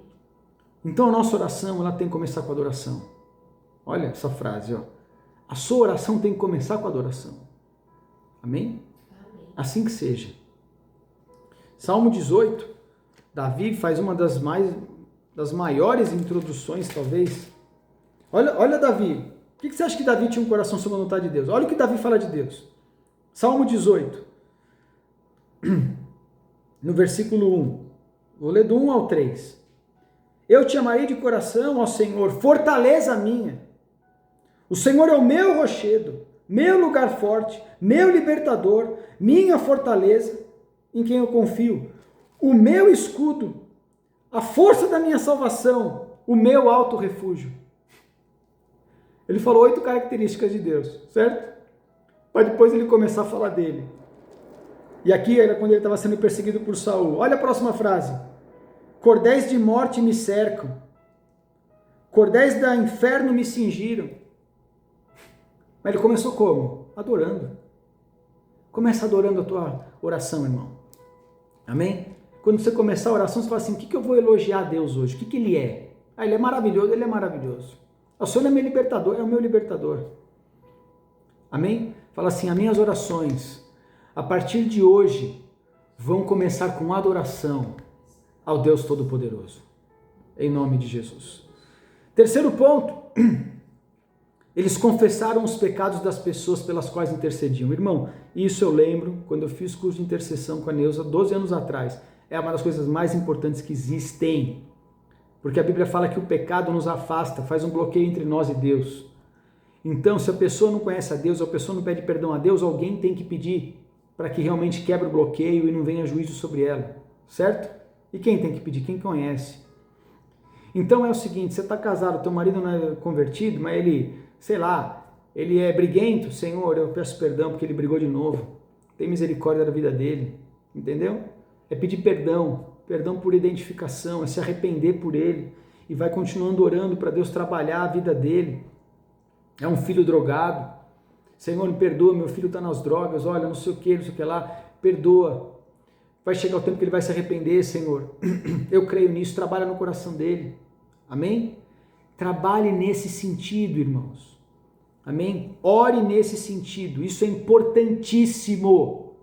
A: Então a nossa oração, ela tem que começar com a adoração. Olha essa frase, ó. A sua oração tem que começar com a adoração. Amém? Amém. Assim que seja. Salmo 18. Davi faz uma das maiores introduções, talvez. Olha Davi. O que você acha que Davi tinha um coração sob a vontade de Deus? Olha o que Davi fala de Deus. Salmo 18. No versículo 1. Vou ler do 1 ao 3. Eu te amarei de coração, ó Senhor, fortaleza minha. O Senhor é o meu rochedo, meu lugar forte, meu libertador, minha fortaleza, em quem eu confio. O meu escudo, a força da minha salvação, o meu alto refúgio. Ele falou 8 características de Deus, certo? Para depois ele começar a falar dele. E aqui era quando ele estava sendo perseguido por Saul. Olha a próxima frase. Cordéis de morte me cercam. Cordéis do inferno me cingiram. Mas ele começou como? Adorando. Começa adorando a tua oração, irmão. Amém? Quando você começar a oração, você fala assim, o que eu vou elogiar a Deus hoje? O que Ele é? Ah, Ele é maravilhoso, Ele é maravilhoso. O Senhor é meu libertador, é o meu libertador. Amém? Fala assim, as minhas orações, a partir de hoje, vão começar com adoração ao Deus Todo-Poderoso. Em nome de Jesus. Terceiro ponto, Eles confessaram os pecados das pessoas pelas quais intercediam. Irmão, isso eu lembro quando eu fiz curso de intercessão com a Neuza 12 anos atrás. É uma das coisas mais importantes que existem. Porque a Bíblia fala que o pecado nos afasta, faz um bloqueio entre nós e Deus. Então, se a pessoa não conhece a Deus, a pessoa não pede perdão a Deus, alguém tem que pedir para que realmente quebre o bloqueio e não venha juízo sobre ela, certo? E quem tem que pedir? Quem conhece. Então é o seguinte, você está casado, teu marido não é convertido, mas ele, sei lá, ele é briguento, Senhor, eu peço perdão porque ele brigou de novo. Tem misericórdia da vida dele, entendeu? É pedir perdão, perdão por identificação, é se arrepender por ele e vai continuando orando para Deus trabalhar a vida dele. É um filho drogado, Senhor, me perdoa, meu filho está nas drogas, olha, não sei o que lá, perdoa. Vai chegar o tempo que ele vai se arrepender, Senhor. Eu creio nisso, trabalha no coração dele. Amém? Trabalhe nesse sentido, irmãos. Amém? Ore nesse sentido, isso é importantíssimo.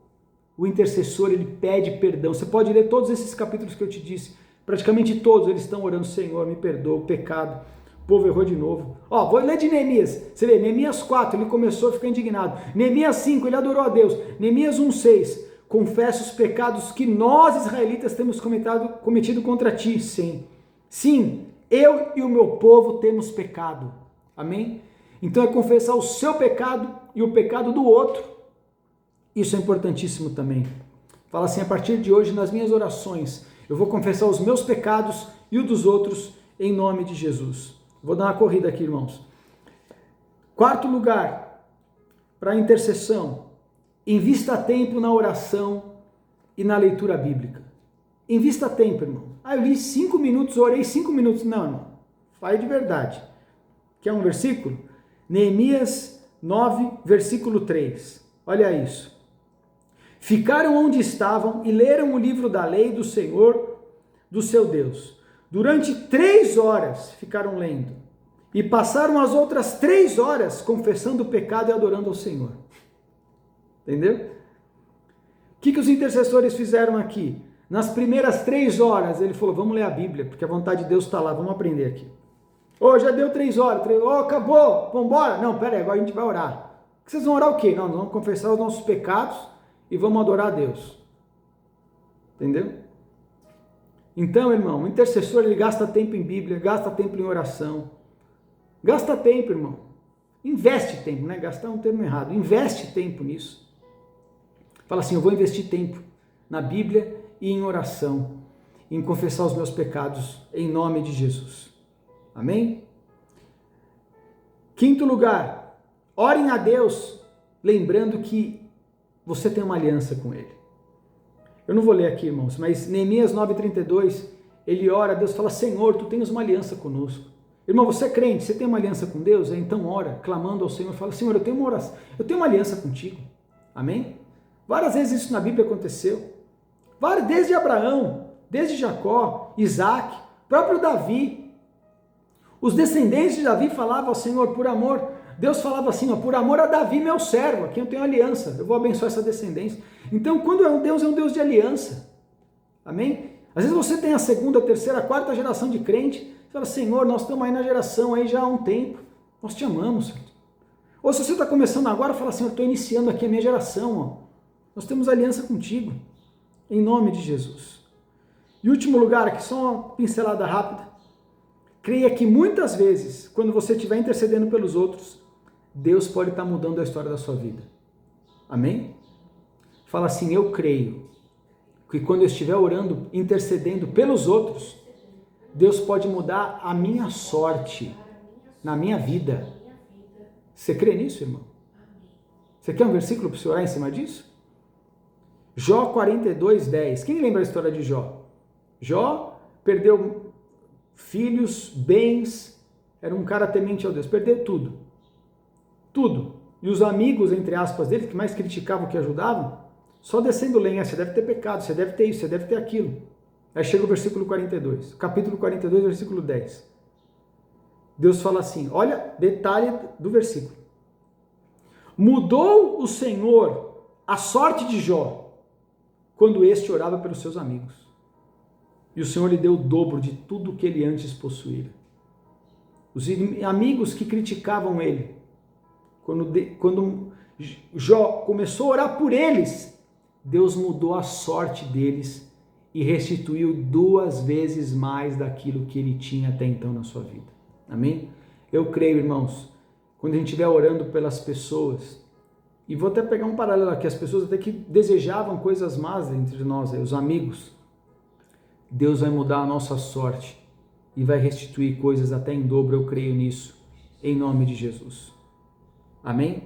A: O intercessor, ele pede perdão. Você pode ler todos esses capítulos que eu te disse, praticamente todos eles estão orando, Senhor, me perdoa o pecado. O povo errou de novo. Ó, vou ler de Neemias. Você vê, Neemias 4, ele começou a ficar indignado. Neemias 5, ele adorou a Deus. Neemias 1:6, confessa os pecados que nós, israelitas, temos cometido contra ti. Sim. Sim, eu e o meu povo temos pecado. Amém? Então é confessar o seu pecado e o pecado do outro. Isso é importantíssimo também. Fala assim, a partir de hoje, nas minhas orações, eu vou confessar os meus pecados e o dos outros em nome de Jesus. Vou dar uma corrida aqui, irmãos. Quarto lugar, para a intercessão, invista tempo na oração e na leitura bíblica. Invista tempo, irmão. Ah, eu li 5 minutos, orei 5 minutos. Não, irmão. Faz de verdade. Quer um versículo? Neemias 9, versículo 3. Olha isso. Ficaram onde estavam e leram o livro da lei do Senhor, do seu Deus. Durante 3 horas ficaram lendo. E passaram as outras 3 horas confessando o pecado e adorando ao Senhor. Entendeu? O que os intercessores fizeram aqui? Nas primeiras 3 horas, ele falou, vamos ler a Bíblia, porque a vontade de Deus está lá, vamos aprender aqui. Já deu 3 horas, acabou, vamos embora? Não, pera aí, agora a gente vai orar. Vocês vão orar o quê? Não, nós vamos confessar os nossos pecados e vamos adorar a Deus. Entendeu? Então, irmão, o intercessor, ele gasta tempo em Bíblia, gasta tempo em oração. Gasta tempo, irmão. Investe tempo, né? Gastar é um termo errado. Investe tempo nisso. Fala assim, eu vou investir tempo na Bíblia e em oração, em confessar os meus pecados em nome de Jesus. Amém? Quinto lugar, orem a Deus, lembrando que você tem uma aliança com Ele. Eu não vou ler aqui, irmãos, mas Neemias 9:32, ele ora a Deus, fala, Senhor, tu tens uma aliança conosco. Irmão, você é crente, você tem uma aliança com Deus? Então ora, clamando ao Senhor, fala, Senhor, eu tenho uma oração, eu tenho uma aliança contigo. Amém? Várias vezes isso na Bíblia aconteceu. Desde Abraão, desde Jacó, Isaac, próprio Davi. Os descendentes de Davi falavam ao Senhor, por amor, Deus falava assim, por amor a Davi, meu servo, a quem eu tenho aliança, eu vou abençoar essa descendência. Então, quando é um Deus de aliança. Amém? Às vezes você tem a segunda, terceira, quarta geração de crente, você fala, Senhor, nós estamos aí na geração aí já há um tempo, nós te amamos, Senhor. Ou se você está começando agora, fala, Senhor, estou iniciando aqui a minha geração, nós temos aliança contigo, em nome de Jesus. E último lugar, aqui só uma pincelada rápida, creia que muitas vezes, quando você estiver intercedendo pelos outros, Deus pode estar mudando a história da sua vida. Amém? Fala assim, eu creio que quando eu estiver orando, intercedendo pelos outros, Deus pode mudar a minha sorte na minha vida. Você crê nisso, irmão? Você quer um versículo para você orar em cima disso? Jó 42:10. Quem lembra a história de Jó? Jó perdeu filhos, bens, era um cara temente ao Deus, perdeu tudo. Tudo. E os amigos, entre aspas, dele, que mais criticavam que ajudavam, só descendo lenha, você deve ter pecado, você deve ter isso, você deve ter aquilo. Aí chega o versículo 42, capítulo 42, versículo 10. Deus fala assim, olha, detalhe do versículo. Mudou o Senhor a sorte de Jó, quando este orava pelos seus amigos. E o Senhor lhe deu o dobro de tudo que ele antes possuíra. Os amigos que criticavam ele, Quando Jó começou a orar por eles, Deus mudou a sorte deles e restituiu 2 vezes mais daquilo que ele tinha até então na sua vida. Amém? Eu creio, irmãos, quando a gente estiver orando pelas pessoas, e vou até pegar um paralelo aqui, as pessoas até que desejavam coisas más entre nós, os amigos, Deus vai mudar a nossa sorte e vai restituir coisas até em dobro, eu creio nisso, em nome de Jesus. Amém?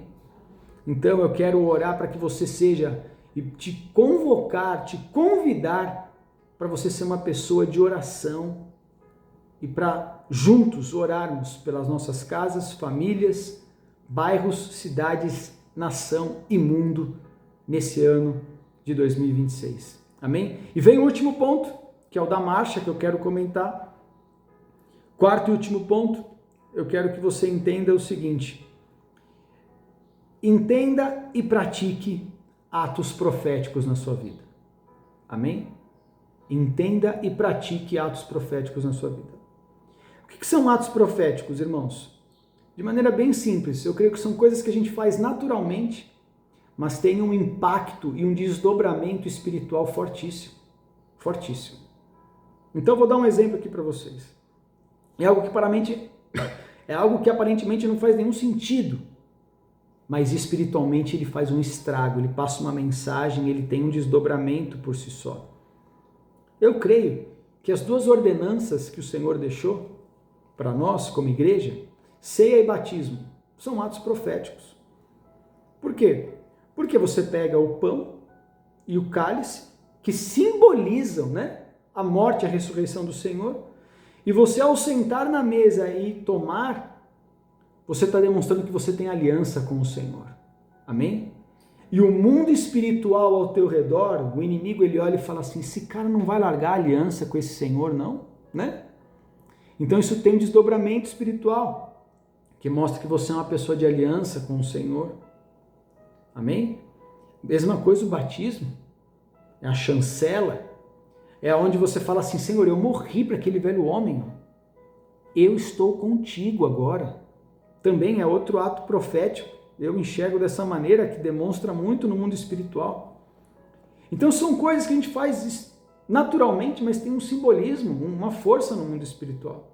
A: Então eu quero orar para que você seja, e te convocar, te convidar para você ser uma pessoa de oração e para juntos orarmos pelas nossas casas, famílias, bairros, cidades, nação e mundo nesse ano de 2026. Amém? E vem o último ponto, que é o da marcha, que eu quero comentar. Quarto e último ponto, eu quero que você entenda o seguinte: entenda e pratique atos proféticos na sua vida. Amém? Entenda e pratique atos proféticos na sua vida. O que são atos proféticos, irmãos? De maneira bem simples, eu creio que são coisas que a gente faz naturalmente, mas tem um impacto e um desdobramento espiritual fortíssimo. Fortíssimo. Então eu vou dar um exemplo aqui para vocês. É algo que aparentemente não faz nenhum sentido, mas espiritualmente ele faz um estrago, ele passa uma mensagem, ele tem um desdobramento por si só. Eu creio que as 2 ordenanças que o Senhor deixou para nós como igreja, ceia e batismo, são atos proféticos. Por quê? Porque você pega o pão e o cálice, que simbolizam, a morte e a ressurreição do Senhor, e você, ao sentar na mesa e tomar, você está demonstrando que você tem aliança com o Senhor. Amém? E o mundo espiritual ao teu redor, o inimigo, ele olha e fala assim: esse cara não vai largar a aliança com esse Senhor, não? Então isso tem um desdobramento espiritual, que mostra que você é uma pessoa de aliança com o Senhor. Amém? Mesma coisa o batismo, é a chancela, é onde você fala assim: Senhor, eu morri para aquele velho homem, eu estou contigo agora. Também é outro ato profético, eu enxergo dessa maneira, que demonstra muito no mundo espiritual. Então são coisas que a gente faz naturalmente, mas tem um simbolismo, uma força no mundo espiritual.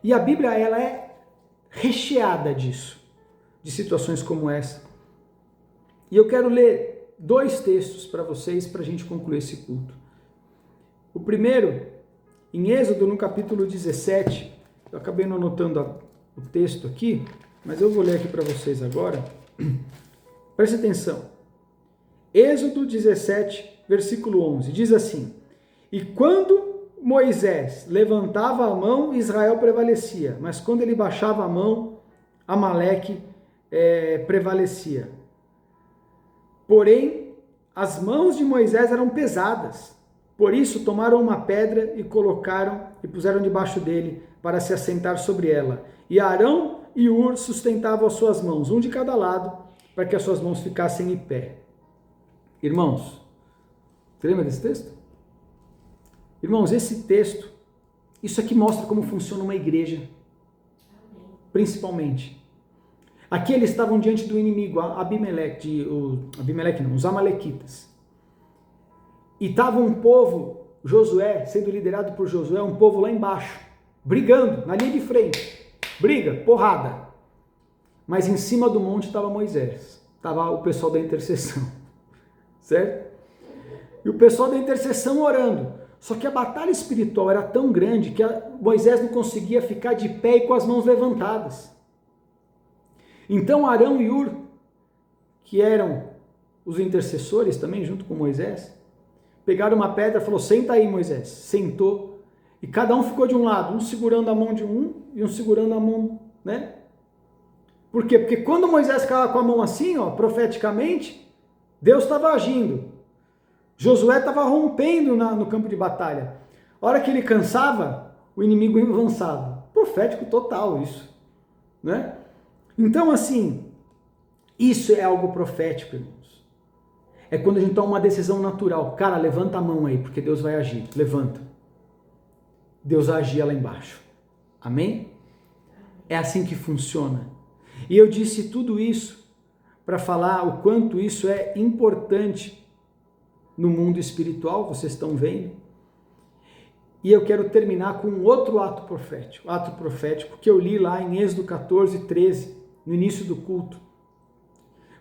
A: E a Bíblia, ela é recheada disso, de situações como essa. E eu quero ler 2 textos para vocês, para a gente concluir esse culto. O primeiro, em Êxodo, no capítulo 17, eu acabei não anotando o texto aqui, mas eu vou ler aqui para vocês agora. Preste atenção. Êxodo 17, versículo 11, diz assim: e quando Moisés levantava a mão, Israel prevalecia, mas quando ele baixava a mão, Amaleque prevalecia. Porém, as mãos de Moisés eram pesadas, por isso tomaram uma pedra e colocaram e puseram debaixo dele para se assentar sobre ela. E Arão e Hur sustentavam as suas mãos, um de cada lado, para que as suas mãos ficassem em pé. Irmãos, você lembra desse texto? Irmãos, esse texto, isso aqui mostra como funciona uma igreja, principalmente. Aqui eles estavam diante do inimigo, os amalequitas. E estava um povo, Josué, sendo liderado por Josué, um povo lá embaixo, brigando, na linha de frente. Briga, porrada. Mas em cima do monte estava Moisés, estava o pessoal da intercessão, certo? E o pessoal da intercessão orando. Só que a batalha espiritual era tão grande que Moisés não conseguia ficar de pé e com as mãos levantadas. Então Arão e Hur, que eram os intercessores também junto com Moisés, pegaram uma pedra e falou: senta aí, Moisés. Sentou. E cada um ficou de um lado, um segurando a mão de um e um segurando a mão, Por quê? Porque quando Moisés ficava com a mão assim, profeticamente, Deus estava agindo. Josué estava rompendo no campo de batalha. A hora que ele cansava, o inimigo avançava. Profético total isso, Então, assim, isso é algo profético, irmãos. É quando a gente toma uma decisão natural. Cara, levanta a mão aí, porque Deus vai agir. Levanta. Deus vai agir lá embaixo. Amém? É assim que funciona. E eu disse tudo isso para falar o quanto isso é importante no mundo espiritual, vocês estão vendo. E eu quero terminar com um outro ato profético que eu li lá em Êxodo 14, 13, no início do culto.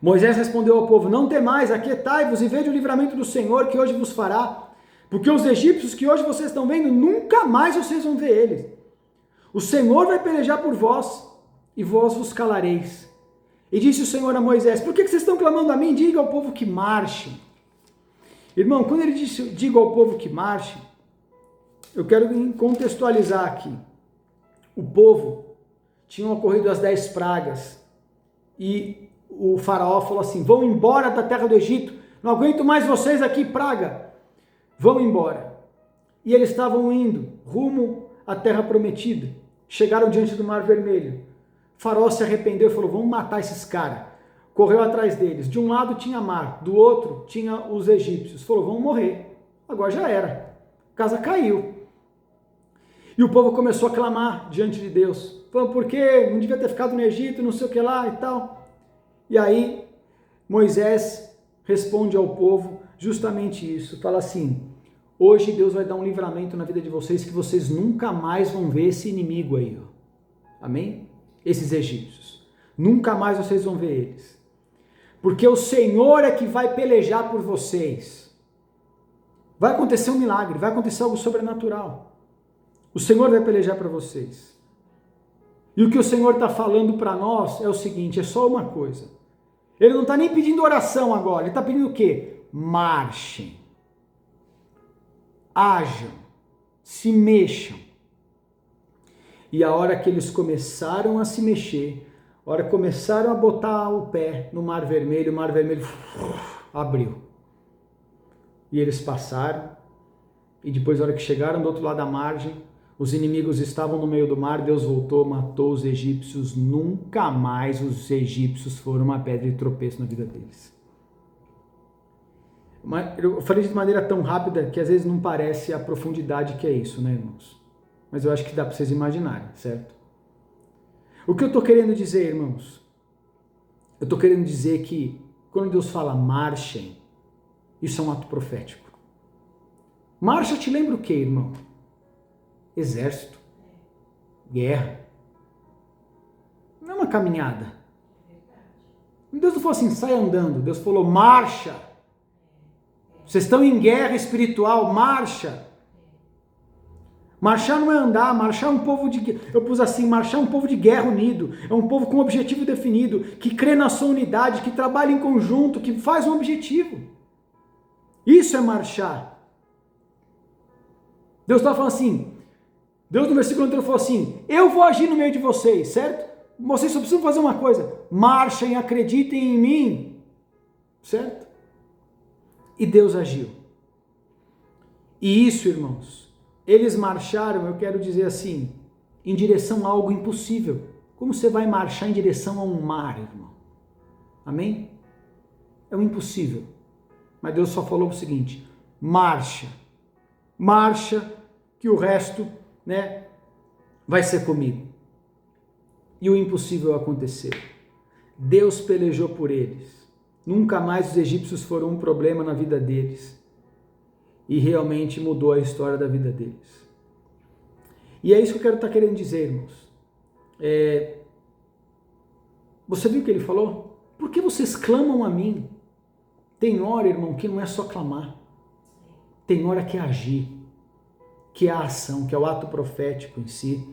A: Moisés respondeu ao povo: não temais, aquietai-vos e vede o livramento do Senhor que hoje vos fará, porque os egípcios que hoje vocês estão vendo, nunca mais vocês vão ver eles. O Senhor vai pelejar por vós, e vós vos calareis. E disse o Senhor a Moisés: por que vocês estão clamando a mim? Diga ao povo que marche. Irmão, quando ele disse, diga ao povo que marche, eu quero contextualizar aqui. O povo tinha ocorrido as 10 pragas, e o faraó falou assim: vão embora da terra do Egito, não aguento mais vocês aqui, praga, vão embora. E eles estavam indo rumo à terra prometida, chegaram diante do Mar Vermelho. O faraó se arrependeu e falou: vamos matar esses caras. Correu atrás deles, de um lado tinha mar, do outro tinha os egípcios. Falou: vamos morrer, agora já era, a casa caiu. E o povo começou a clamar diante de Deus, falando: por que não devia ter ficado no Egito, não sei o que lá e tal. E aí Moisés responde ao povo justamente isso, fala assim: hoje Deus vai dar um livramento na vida de vocês, que vocês nunca mais vão ver esse inimigo aí, ó. Amém? Esses egípcios, nunca mais vocês vão ver eles, porque o Senhor é que vai pelejar por vocês. Vai acontecer um milagre, vai acontecer algo sobrenatural, o Senhor vai pelejar para vocês. E o que o Senhor está falando para nós é o seguinte, é só uma coisa. Ele não está nem pedindo oração agora, ele está pedindo o quê? Marchem, hajam, se mexam. E a hora que eles começaram a se mexer, a hora que começaram a botar o pé no Mar Vermelho, o Mar Vermelho abriu. E eles passaram, e depois, a hora que chegaram do outro lado da margem, os inimigos estavam no meio do mar, Deus voltou, matou os egípcios, nunca mais os egípcios foram uma pedra de tropeço na vida deles. Eu falei de maneira tão rápida que às vezes não parece a profundidade que é isso, né, irmãos? Mas eu acho que dá para vocês imaginarem, certo? O que eu estou querendo dizer, irmãos? Eu estou querendo dizer que quando Deus fala marchem, isso é um ato profético. Marcha te lembra o quê, irmão? Exército, guerra. Não é uma caminhada. Deus não falou assim, sai andando. Deus falou, marcha. Vocês estão em guerra espiritual, marcha. Marchar não é andar, marchar é um povo de... Eu pus assim, marchar é um povo de guerra unido. É um povo com um objetivo definido, que crê na sua unidade, que trabalha em conjunto, que faz um objetivo. Isso é marchar. Deus está falando assim, Deus no versículo anterior falou assim, eu vou agir no meio de vocês, certo? Vocês só precisam fazer uma coisa, marchem, acreditem em mim, certo? E Deus agiu. E isso, irmãos, eles marcharam, eu quero dizer assim, em direção a algo impossível. Como você vai marchar em direção a um mar, irmão? Amém? É o impossível. Mas Deus só falou o seguinte, marcha, que o resto, né, vai ser comigo. E o impossível aconteceu. Deus pelejou por eles. Nunca mais os egípcios foram um problema na vida deles. E realmente mudou a história da vida deles. E é isso que eu quero estar querendo dizer, irmãos. Você viu o que ele falou? Por que vocês clamam a mim? Tem hora, irmão, que não é só clamar. Tem hora que é agir, que é a ação, que é o ato profético em si.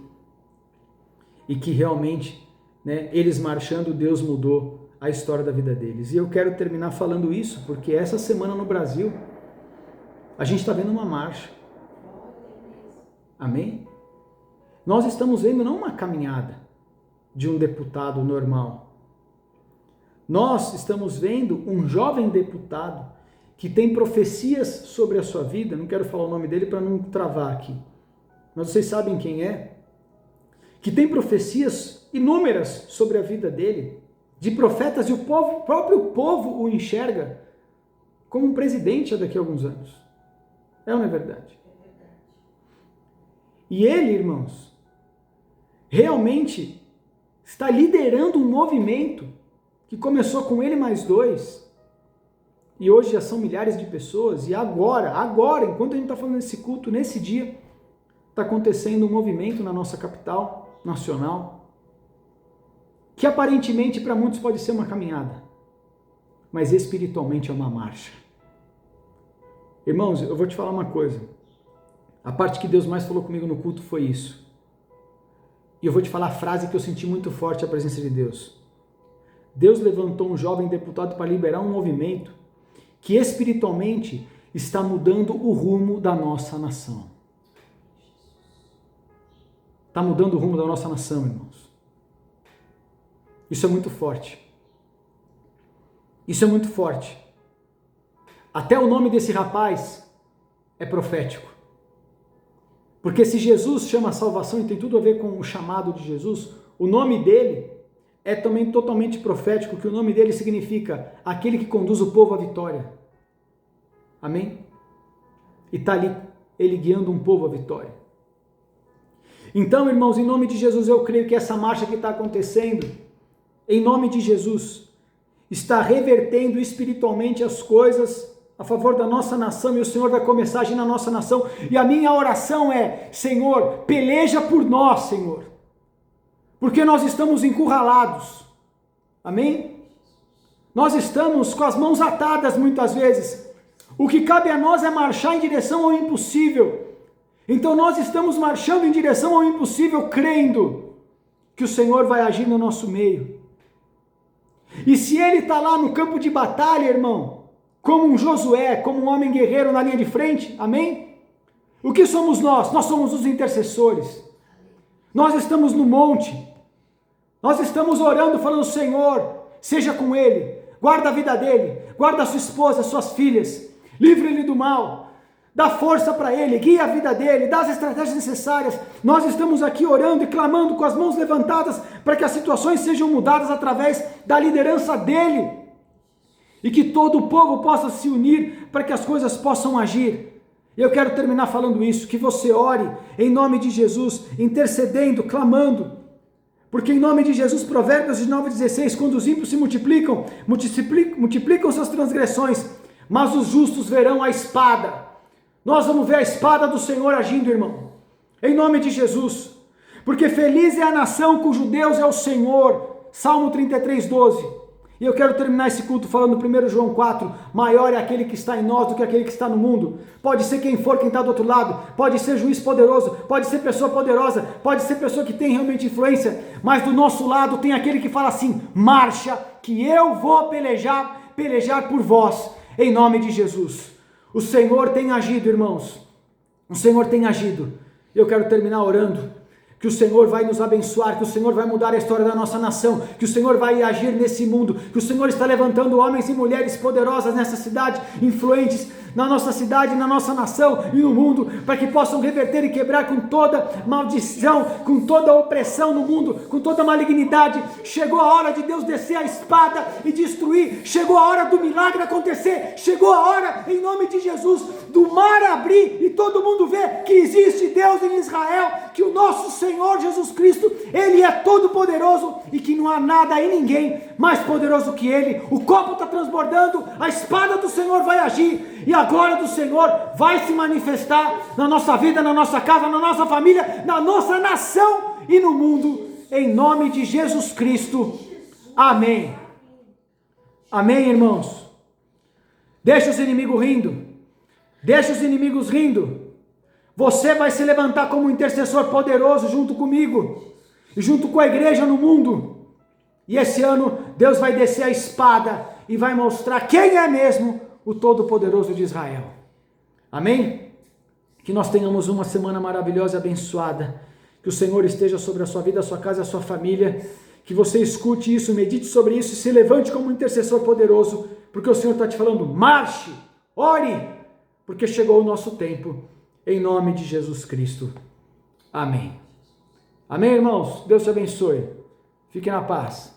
A: E que realmente, né, eles marchando, Deus mudou a história da vida deles. E eu quero terminar falando isso, porque essa semana no Brasil, a gente está vendo uma marcha. Amém? Nós estamos vendo não uma caminhada de um deputado normal. Nós estamos vendo um jovem deputado que tem profecias sobre a sua vida, não quero falar o nome dele para não travar aqui, mas vocês sabem quem é, que tem profecias inúmeras sobre a vida dele, de profetas, e o próprio povo o enxerga como um presidente daqui a alguns anos. É ou não é verdade? E ele, irmãos, realmente está liderando um movimento que começou com ele mais 2, e hoje já são milhares de pessoas, e agora, enquanto a gente está falando desse culto, nesse dia, está acontecendo um movimento na nossa capital nacional, que aparentemente para muitos pode ser uma caminhada, mas espiritualmente é uma marcha. Irmãos, eu vou te falar uma coisa, a parte que Deus mais falou comigo no culto foi isso, e eu vou te falar a frase que eu senti muito forte a presença de Deus. Deus levantou um jovem deputado para liberar um movimento que espiritualmente está mudando o rumo da nossa nação. Está mudando o rumo da nossa nação, irmãos. Isso é muito forte. Isso é muito forte. Até o nome desse rapaz é profético. Porque se Jesus chama salvação e tem tudo a ver com o chamado de Jesus, o nome dele é também totalmente profético, que o nome dele significa aquele que conduz o povo à vitória. Amém? E está ali ele guiando um povo à vitória. Então, irmãos, em nome de Jesus, eu creio que essa marcha que está acontecendo, em nome de Jesus, está revertendo espiritualmente as coisas a favor da nossa nação, e o Senhor vai começar a agir na nossa nação, e a minha oração é: Senhor, peleja por nós, Senhor, porque nós estamos encurralados, amém? Nós estamos com as mãos atadas muitas vezes, o que cabe a nós é marchar em direção ao impossível, então nós estamos marchando em direção ao impossível, crendo que o Senhor vai agir no nosso meio, e se Ele está lá no campo de batalha, irmão, como um Josué, como um homem guerreiro na linha de frente, amém? O que somos nós? Nós somos os intercessores, nós estamos no monte, nós estamos orando, falando: Senhor, seja com ele, guarda a vida dele, guarda a sua esposa, suas filhas, livre ele do mal, dá força para ele, guia a vida dele, dá as estratégias necessárias. Nós estamos aqui orando e clamando com as mãos levantadas para que as situações sejam mudadas através da liderança dele, e que todo o povo possa se unir para que as coisas possam agir. E eu quero terminar falando isso, que você ore em nome de Jesus, intercedendo, clamando, porque em nome de Jesus, Provérbios 19:16, quando os ímpios se multiplicam suas transgressões, mas os justos verão a espada. Nós vamos ver a espada do Senhor agindo, irmão, em nome de Jesus, porque feliz é a nação cujo Deus é o Senhor, Salmo 33:12. E eu quero terminar esse culto falando 1 João 4, maior é aquele que está em nós do que aquele que está no mundo. Pode ser quem for, quem está do outro lado, pode ser juiz poderoso, pode ser pessoa poderosa, pode ser pessoa que tem realmente influência, mas do nosso lado tem aquele que fala assim: marcha, que eu vou pelejar por vós, em nome de Jesus. O Senhor tem agido, irmãos, o Senhor tem agido. Eu quero terminar orando, que o Senhor vai nos abençoar, que o Senhor vai mudar a história da nossa nação, que o Senhor vai agir nesse mundo, que o Senhor está levantando homens e mulheres poderosas nessa cidade, influentes na nossa cidade, na nossa nação e no mundo, para que possam reverter e quebrar com toda maldição, com toda opressão no mundo, com toda malignidade. Chegou a hora de Deus descer a espada e destruir, chegou a hora do milagre acontecer, chegou a hora, em nome de Jesus, do mar abrir e todo mundo ver que existe Deus em Israel, que o nosso Senhor Jesus Cristo, Ele é todo poderoso e que não há nada e ninguém mais poderoso que Ele. O copo está transbordando, a espada do Senhor vai agir, e a glória do Senhor vai se manifestar na nossa vida, na nossa casa, na nossa família, na nossa nação e no mundo, em nome de Jesus Cristo. Amém. Amém, irmãos? Deixa os inimigos rindo, deixa os inimigos rindo. Você vai se levantar como um intercessor poderoso junto comigo e junto com a igreja no mundo. E esse ano Deus vai descer a espada e vai mostrar quem é mesmo o Todo-Poderoso de Israel. Amém? Que nós tenhamos uma semana maravilhosa e abençoada. Que o Senhor esteja sobre a sua vida, a sua casa, a sua família. Que você escute isso, medite sobre isso e se levante como um intercessor poderoso, porque o Senhor está te falando: marche, ore, porque chegou o nosso tempo. Em nome de Jesus Cristo. Amém. Amém, irmãos? Deus te abençoe. Fiquem na paz.